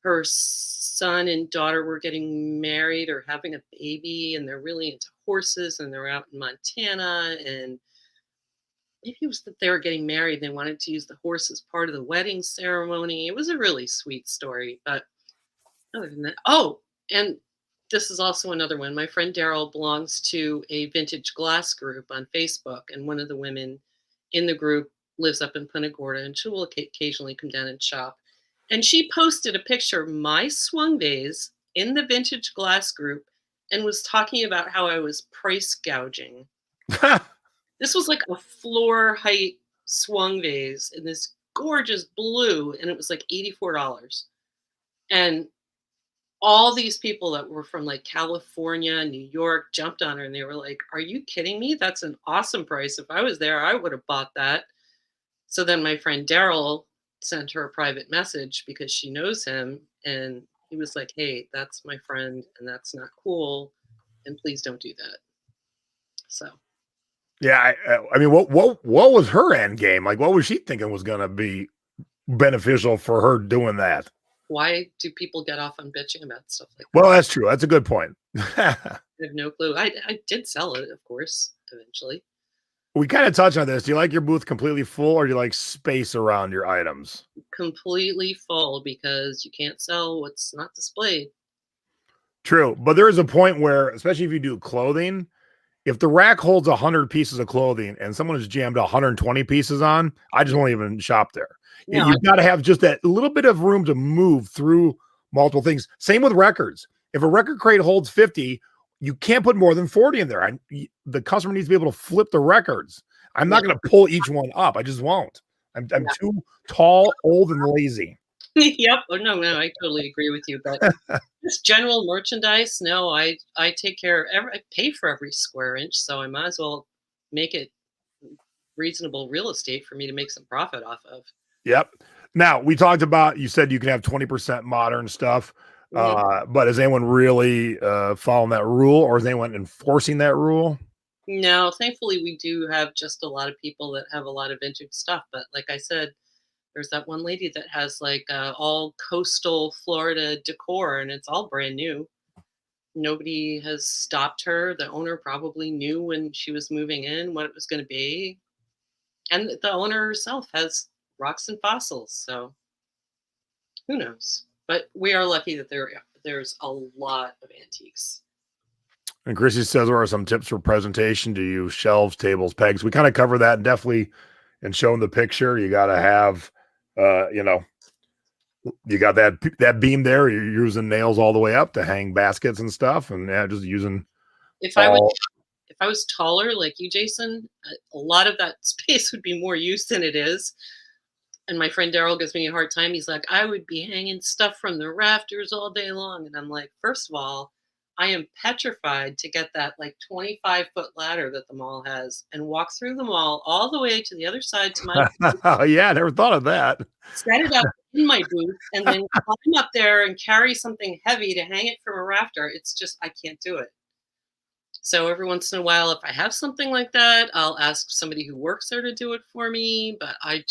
Her son and daughter were getting married or having a baby, and they're really into horses, and they're out in Montana. And maybe it was that they were getting married. They wanted to use the horse as part of the wedding ceremony. It was a really sweet story. But other than that, and this is also another one. My friend Daryl belongs to a vintage glass group on Facebook, and one of the women in the group lives up in Punta Gorda, and she will occasionally come down and shop. And she posted a picture of my swung vase in the vintage glass group and was talking about how I was price gouging. This was like a floor height swung vase in this gorgeous blue, and it was like $84. And all these people that were from like California, New York jumped on her and they were like, are you kidding me? That's an awesome price. If I was there, I would have bought that. So then my friend Daryl sent her a private message because she knows him. And he was like, hey, that's my friend and that's not cool. And please don't do that. So. Yeah. I mean, what was her end game? Like, what was she thinking was going to be beneficial for her doing that? Why do people get off on bitching about stuff like that? Well, that's true. That's a good point. I have no clue. I did sell it, of course, eventually. We kind of touched on this. Do you like your booth completely full or do you like space around your items? Completely full because you can't sell what's not displayed. True. But there is a point where, especially if you do clothing, if the rack holds 100 pieces of clothing and someone has jammed 120 pieces on, I just won't even shop there. No, You've got to have just that little bit of room to move through multiple things. Same with records. If a record crate holds 50, you can't put more than 40 in there. The customer needs to be able to flip the records. I'm not going to pull each one up. I just won't. I'm too tall, old, and lazy. Yep. Oh, no, I totally agree with you. But just general merchandise, no, I take care of I pay for every square inch, so I might as well make it reasonable real estate for me to make some profit off of. Yep. Now, we talked about, you said you can have 20% modern stuff, but is anyone really following that rule, or is anyone enforcing that rule? No, thankfully we do have just a lot of people that have a lot of vintage stuff. But like I said, there's that one lady that has like all coastal Florida decor, and it's all brand new. Nobody has stopped her. The owner probably knew when she was moving in what it was going to be, and the owner herself has rocks and fossils. So who knows? But we are lucky that there's a lot of antiques. And Chrissy says, what are some tips for presentation? Do you use shelves, tables, pegs? We kind of cover that, and definitely in showing the picture, you got to have, you got that beam there. You're using nails all the way up to hang baskets and stuff, and just using. If I was taller like you, Jason, a lot of that space would be more used than it is. And my friend Daryl gives me a hard time. He's like, I would be hanging stuff from the rafters all day long. And I'm like, first of all, I am petrified to get that like 25-foot ladder that the mall has and walk through the mall all the way to the other side to my Oh, yeah, I never thought of that. set it up in my booth, and then climb up there and carry something heavy to hang it from a rafter. It's just, I can't do it. So every once in a while, if I have something like that, I'll ask somebody who works there to do it for me. But I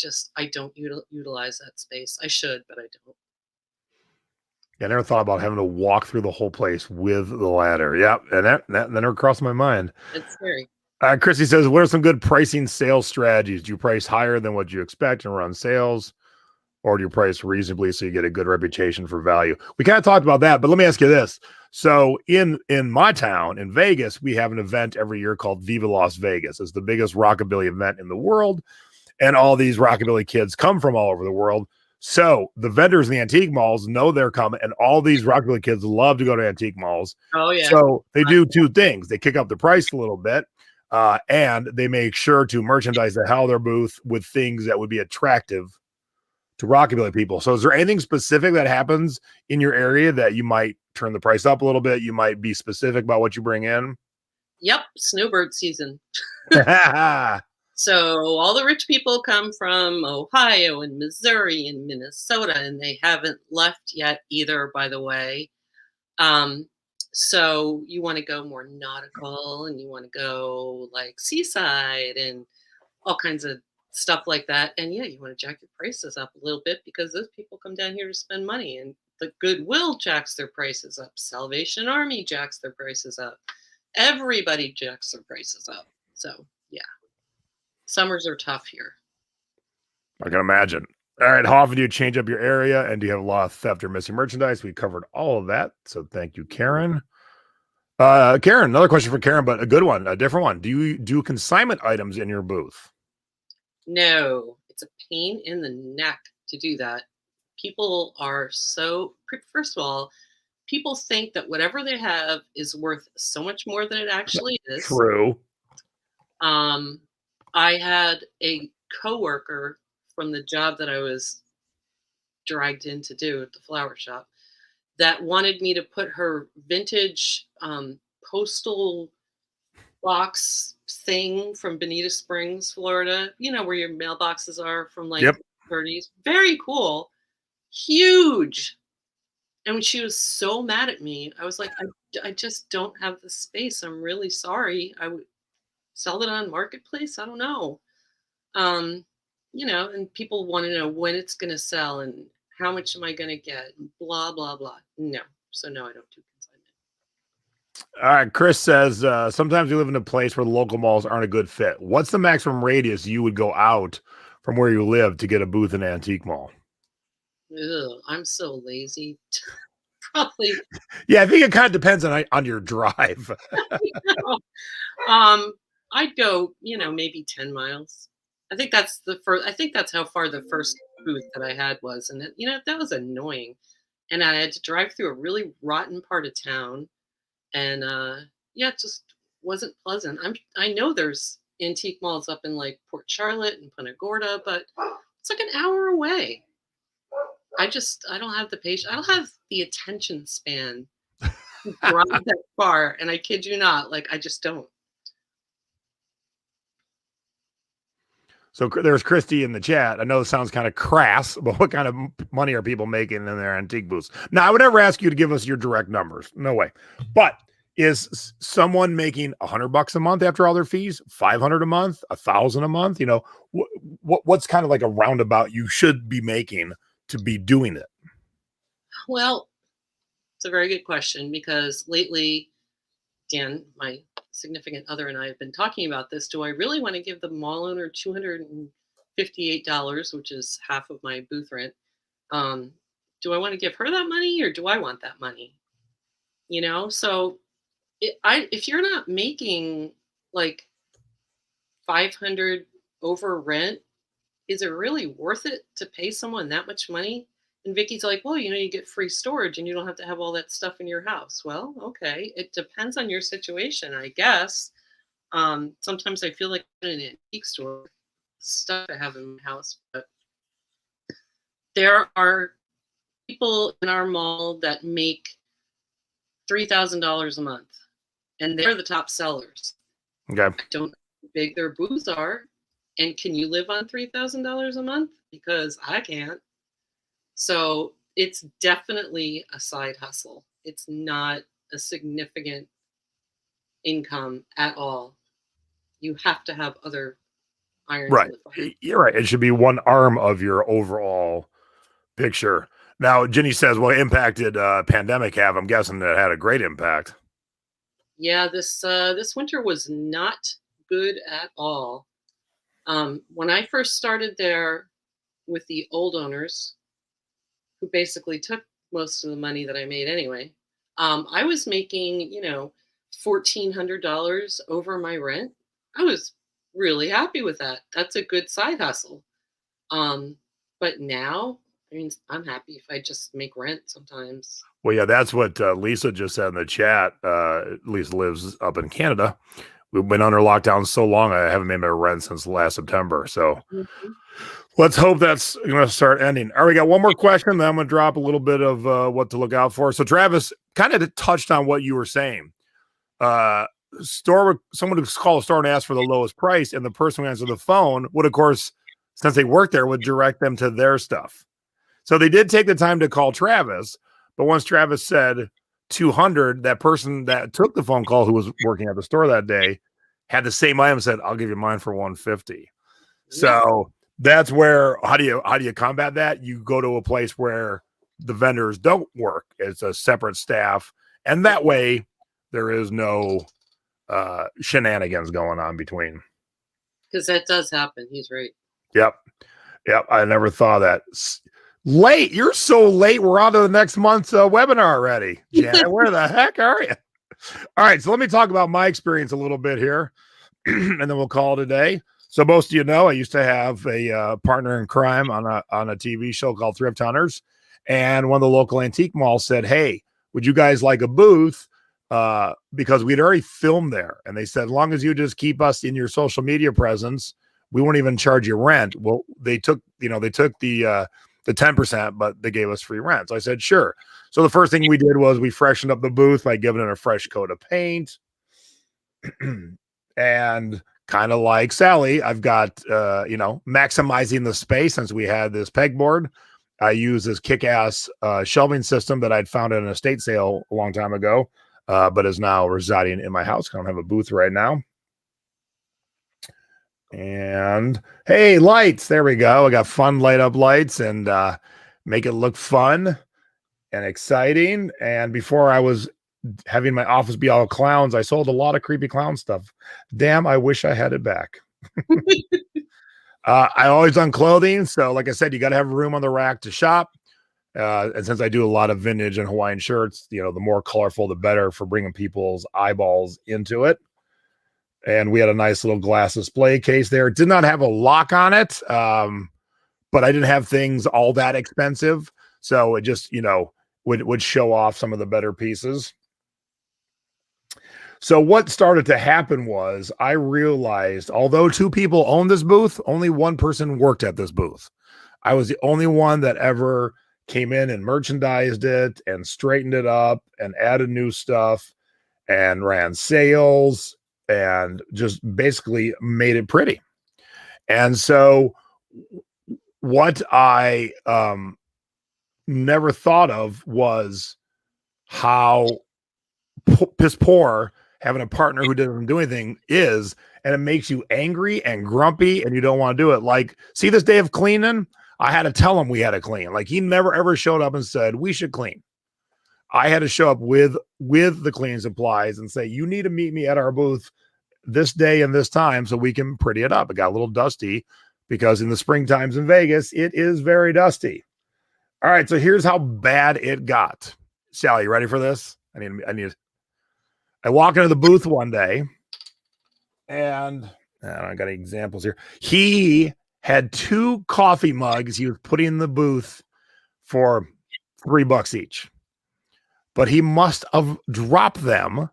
don't utilize that space. I should, but I don't. Yeah, I never thought about having to walk through the whole place with the ladder. Yep, and that never crossed my mind. It's scary. Chrissy says, what are some good pricing sales strategies? Do you price higher than what you expect and run sales? Or do you price reasonably so you get a good reputation for value? We kind of talked about that, but let me ask you this. So in my town, in Vegas, we have an event every year called Viva Las Vegas. It's the biggest rockabilly event in the world. And all these rockabilly kids come from all over the world. So the vendors in the antique malls know they're coming, and all these rockabilly kids love to go to antique malls. Oh, yeah. So they do two things. They kick up the price a little bit, and they make sure to merchandise the hell of their booth with things that would be attractive to rockabilly people. So is there anything specific that happens in your area that you might turn the price up a little bit? You might be specific about what you bring in? Yep, snowbird season. So all the rich people come from Ohio and Missouri and Minnesota, and they haven't left yet either, by the way. So you want to go more nautical, and you want to go like seaside and all kinds of stuff like that. And yeah, you want to jack your prices up a little bit because those people come down here to spend money, and the Goodwill jacks their prices up. Salvation Army jacks their prices up. Everybody jacks their prices up. So yeah, summers are tough here. I can imagine. All right. How often do you change up your area? And do you have a lot of theft or missing merchandise? We covered all of that. So thank you, Karen. Karen, another question for Karen, but a good one, a different one. Do you do consignment items in your booth? No, it's a pain in the neck to do that. People are so, first of all, people think that whatever they have is worth so much more than it actually is. True. I had a coworker from the job that I was dragged in to do at the flower shop that wanted me to put her vintage postal box thing from Bonita Springs, Florida, you know, where your mailboxes are from like the 30s. Very cool. Huge. And when she was so mad at me, I was like, I just don't have the space. I'm really sorry. I would sell it on Marketplace. I don't know. You know, and people want to know when it's going to sell and how much am I going to get? And blah, blah, blah. No. So no, I don't do consignment. All right. Chris says, sometimes you live in a place where the local malls aren't a good fit. What's the maximum radius you would go out from where you live to get a booth in an antique mall? Ugh, I'm so lazy. probably. Yeah, I think it kind of depends on your drive. um, I'd go, maybe 10 miles. I think that's the first. I think that's how far the first booth that I had was, and that was annoying. And I had to drive through a really rotten part of town, and yeah, it just wasn't pleasant. I know there's antique malls up in like Port Charlotte and Punta Gorda, but it's like an hour away. I don't have the patience. I don't have the attention span to drive that far, and I kid you not, like I just don't. So there's Christy in the chat. I know it sounds kind of crass, but what kind of money are people making in their antique booths? Now, I would never ask you to give us your direct numbers. No way. But is someone making $100 a month after all their fees, 500 a month, 1,000 a month? What's kind of like a roundabout you should be making to be doing it? Well, it's a very good question because lately, Dan, my significant other, and I have been talking about this. Do I really want to give the mall owner $258, which is half of my booth rent? Do I want to give her that money or do I want that money? So if you're not making like 500 over rent, is it really worth it to pay someone that much money? And Vicky's like, well, you get free storage and you don't have to have all that stuff in your house. Well, okay. It depends on your situation, I guess. Sometimes I feel like in an antique store, stuff I have in my house, but there are people in our mall that make $3,000 a month, and they're the top sellers. Okay. I don't know how big their booths are, and can you live on $3,000 a month? Because I can't. So it's definitely a side hustle. It's not a significant income at all. You have to have other irons Right. in the fire. You're right. It should be one arm of your overall picture. Now, Jenny says, well, impacted pandemic have? I'm guessing that had a great impact. Yeah, this winter was not good at all. When I first started there with the old owners, who basically took most of the money that I made anyway, I was making, $1,400 over my rent. I was really happy with that. That's a good side hustle. But now, I mean, I'm happy if I just make rent sometimes. Well, yeah, that's what Lisa just said in the chat. Lisa lives up in Canada. We've been under lockdown so long, I haven't made my rent since last September. So let's hope that's going to start ending. All right, we got one more question. Then I'm going to drop a little bit of what to look out for. So Travis kind of touched on what you were saying. Someone would call a store and ask for the lowest price, and the person who answered the phone would, of course, since they work there, would direct them to their stuff. So they did take the time to call Travis, but once Travis said 200, that person that took the phone call, who was working at the store that day, had the same item, said, I'll give you mine for 150. Yeah. So that's where, how do you combat that? You go to a place where the vendors don't work. It's a separate staff. And that way there is no shenanigans going on between. Because that does happen. He's right. Yep. I never thought of that. Late. You're so late. We're on to the next month's webinar already. Janet, where the heck are you? All right. So let me talk about my experience a little bit here, and then we'll call it a day. So most of you know, I used to have a partner in crime on a TV show called Thrift Hunters. And one of the local antique malls said, hey, would you guys like a booth? Because we'd already filmed there. And they said, as long as you just keep us in your social media presence, we won't even charge you rent. Well, they took the 10%, but they gave us free rent. So I said, sure. So the first thing we did was we freshened up the booth by giving it a fresh coat of paint. And kind of like Sally, I've got, maximizing the space. Since we had this pegboard, I use this kick-ass shelving system that I'd found at an estate sale a long time ago, but is now residing in my house. I don't have a booth right now. And hey, lights, there we go. I got fun light up lights and make it look fun and exciting. And before I was having my office be all clowns, I sold a lot of creepy clown stuff. Damn, I wish I had it back. I always done clothing. So like I said, you got to have room on the rack to shop. And since I do a lot of vintage and Hawaiian shirts, the more colorful, the better for bringing people's eyeballs into it. And we had a nice little glass display case there. It did not have a lock on it, but I didn't have things all that expensive. So it just, would show off some of the better pieces. So what started to happen was I realized, although 2 people owned this booth, only 1 person worked at this booth. I was the only one that ever came in and merchandised it and straightened it up and added new stuff and ran sales and just basically made it pretty. And so what I never thought of was how piss poor having a partner who doesn't do anything is, and it makes you angry and grumpy and you don't want to do it. Like, see this day of cleaning, I had to tell him we had to clean. Like, he never ever showed up and said we should clean. I had to show up with the cleaning supplies and say, you need to meet me at our booth this day and this time so we can pretty it up. It got a little dusty because in the spring times in Vegas, it is very dusty. All right, so here's how bad it got. Sally, you ready for this? I walk into the booth one day, and I don't got any examples here. He had 2 coffee mugs he was putting in the booth for $3 each, but he must have dropped them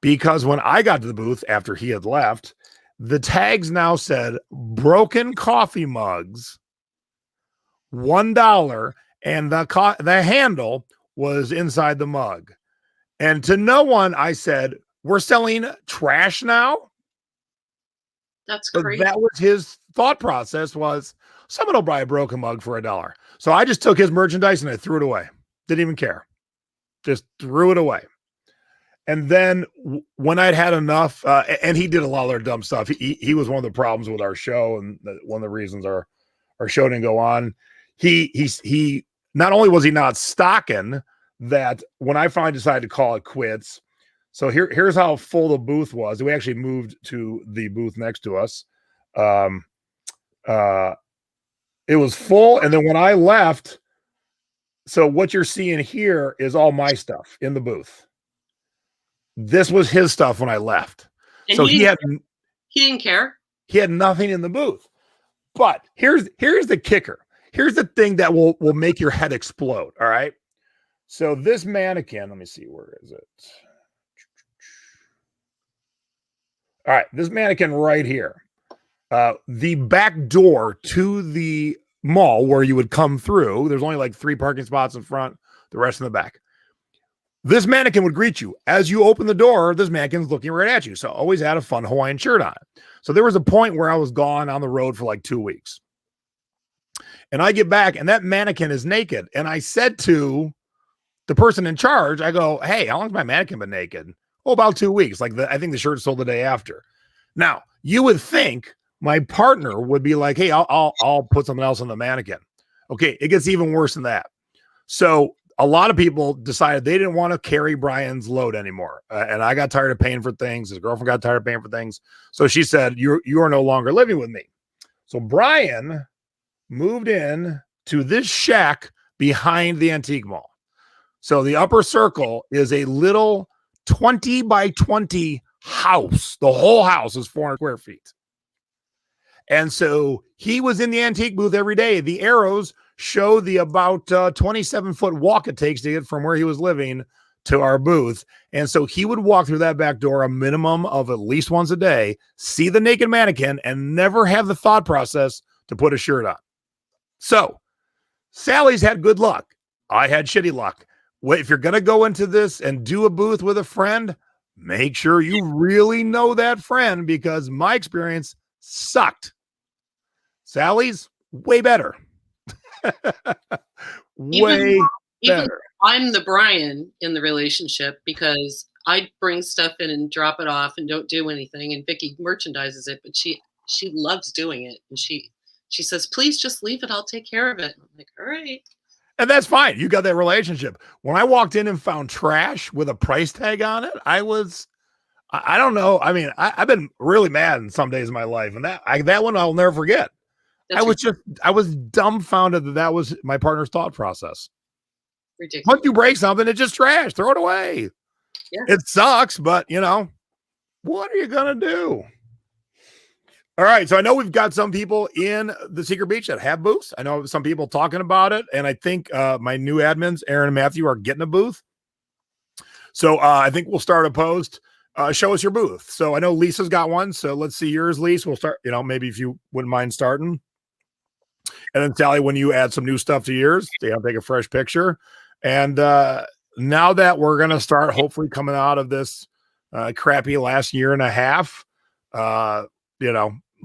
because when I got to the booth after he had left, the tags now said broken coffee mugs, $1, and the handle was inside the mug. And to no one, I said, we're selling trash now? That's crazy. So that was his thought process, was someone will buy a broken mug for $1. So I just took his merchandise and I threw it away. Didn't even care. Just threw it away. And then when I'd had enough, and he did a lot of other dumb stuff. He was one of the problems with our show, and one of the reasons our show didn't go on. He not only was he not stocking, that when I finally decided to call it quits. So here's how full the booth was. We actually moved to the booth next to us. It was full. And then when I left, so what you're seeing here is all my stuff in the booth. This was his stuff when I left. And so he didn't care. He had nothing in the booth. But here's the kicker. Here's the thing that will make your head explode. All right. So this mannequin, let me see, where is it? All right, this mannequin right here. The back door to the mall where you would come through, there's only like 3 parking spots in front, the rest in the back. This mannequin would greet you. As you open the door, this mannequin's looking right at you. So always had a fun Hawaiian shirt on. So there was a point where I was gone on the road for like 2 weeks. And I get back and that mannequin is naked. And I said to the person in charge, I go, hey, how long's my mannequin been naked? Oh, about 2 weeks. Like I think the shirt sold the day after. Now, you would think my partner would be like, hey, I'll put something else on the mannequin. Okay, it gets even worse than that. So a lot of people decided they didn't want to carry Brian's load anymore. And I got tired of paying for things. His girlfriend got tired of paying for things. So she said, you are no longer living with me. So Brian moved in to this shack behind the antique mall. So the upper circle is a little 20 by 20 house. The whole house is 400 square feet. And so he was in the antique booth every day. The arrows show the about 27-foot walk it takes to get from where he was living to our booth. And so he would walk through that back door a minimum of at least once a day, see the naked mannequin, and never have the thought process to put a shirt on. So Sally's had good luck. I had shitty luck. If you're going to go into this and do a booth with a friend, make sure you really know that friend, because my experience sucked. Sally's way better. Way better. I'm the Brian in the relationship because I bring stuff in and drop it off and don't do anything. And Vicky merchandises it, but she loves doing it. And she says, please just leave it. I'll take care of it. I'm like, all right. And that's fine. You got that relationship. When I walked in and found trash with a price tag on it, I don't know. I mean, I've been really mad in some days of my life. And that one I'll never forget. I was dumbfounded that was my partner's thought process. Ridiculous. Once you break something, it's just trash. Throw it away. Yeah. It sucks, but what are you gonna do? All right, so I know we've got some people in the Secret Beach that have booths. I know some people talking about it, and I think my new admins, Aaron and Matthew, are getting a booth. So I think we'll start a post. Show us your booth. So I know Lisa's got one, so let's see yours, Lisa. We'll start, maybe if you wouldn't mind starting. And then Sally, when you add some new stuff to yours, take a fresh picture. And now that we're going to start hopefully coming out of this crappy last year and a half,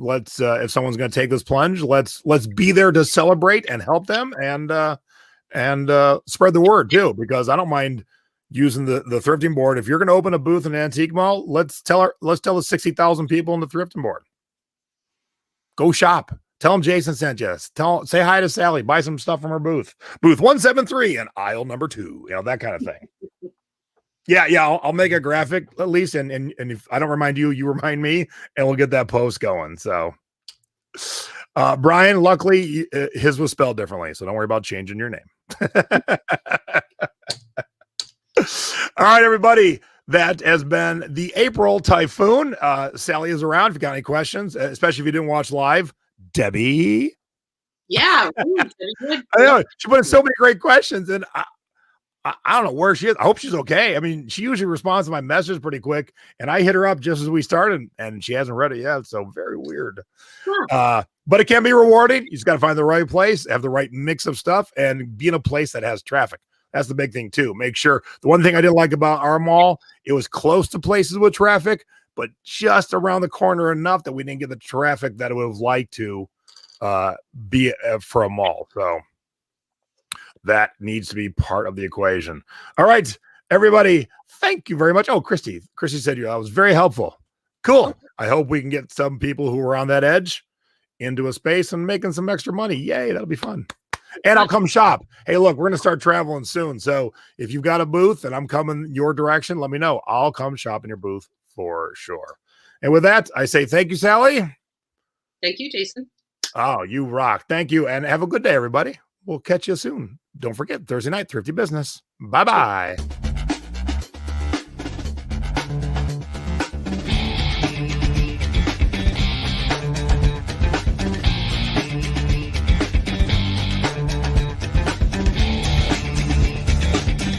let's if someone's going to take this plunge, let's be there to celebrate and help them and spread the word too, because I don't mind using the thrifting board. If you're going to open a booth in an antique mall, let's tell the 60,000 people in the thrifting board. Go shop. Tell them Jason sent you. Say hi to Sally. Buy some stuff from her booth. Booth 173 and aisle number 2. That kind of thing. Yeah. I'll make a graphic at least, and if I don't remind you, you remind me, and we'll get that post going. So, Brian, luckily his was spelled differently, so don't worry about changing your name. All right, everybody. That has been the April Typhoon. Sally is around if you got any questions, especially if you didn't watch live. Debbie. Yeah. I know. She put in so many great questions, and I don't know where she is. I hope she's okay. I mean, she usually responds to my messages pretty quick, and I hit her up just as we started, and she hasn't read it yet. So very weird. Huh. But it can be rewarding. You just got to find the right place, have the right mix of stuff, and be in a place that has traffic. That's the big thing too. Make sure. The one thing I didn't like about our mall, it was close to places with traffic, but just around the corner enough that we didn't get the traffic that it would have liked to be for a mall. So that needs to be part of the equation. All right, everybody. Thank you very much. Oh, Christy said that was very helpful. Cool. I hope we can get some people who are on that edge into a space and making some extra money. Yay. That'll be fun. And I'll come shop. Hey, look, we're going to start traveling soon. So if you've got a booth and I'm coming your direction, let me know. I'll come shop in your booth for sure. And with that, I say thank you, Sally. Thank you, Jason. Oh, you rock. Thank you. And have a good day, everybody. We'll catch you soon. Don't forget, Thursday night, Thrifty Business. Bye-bye.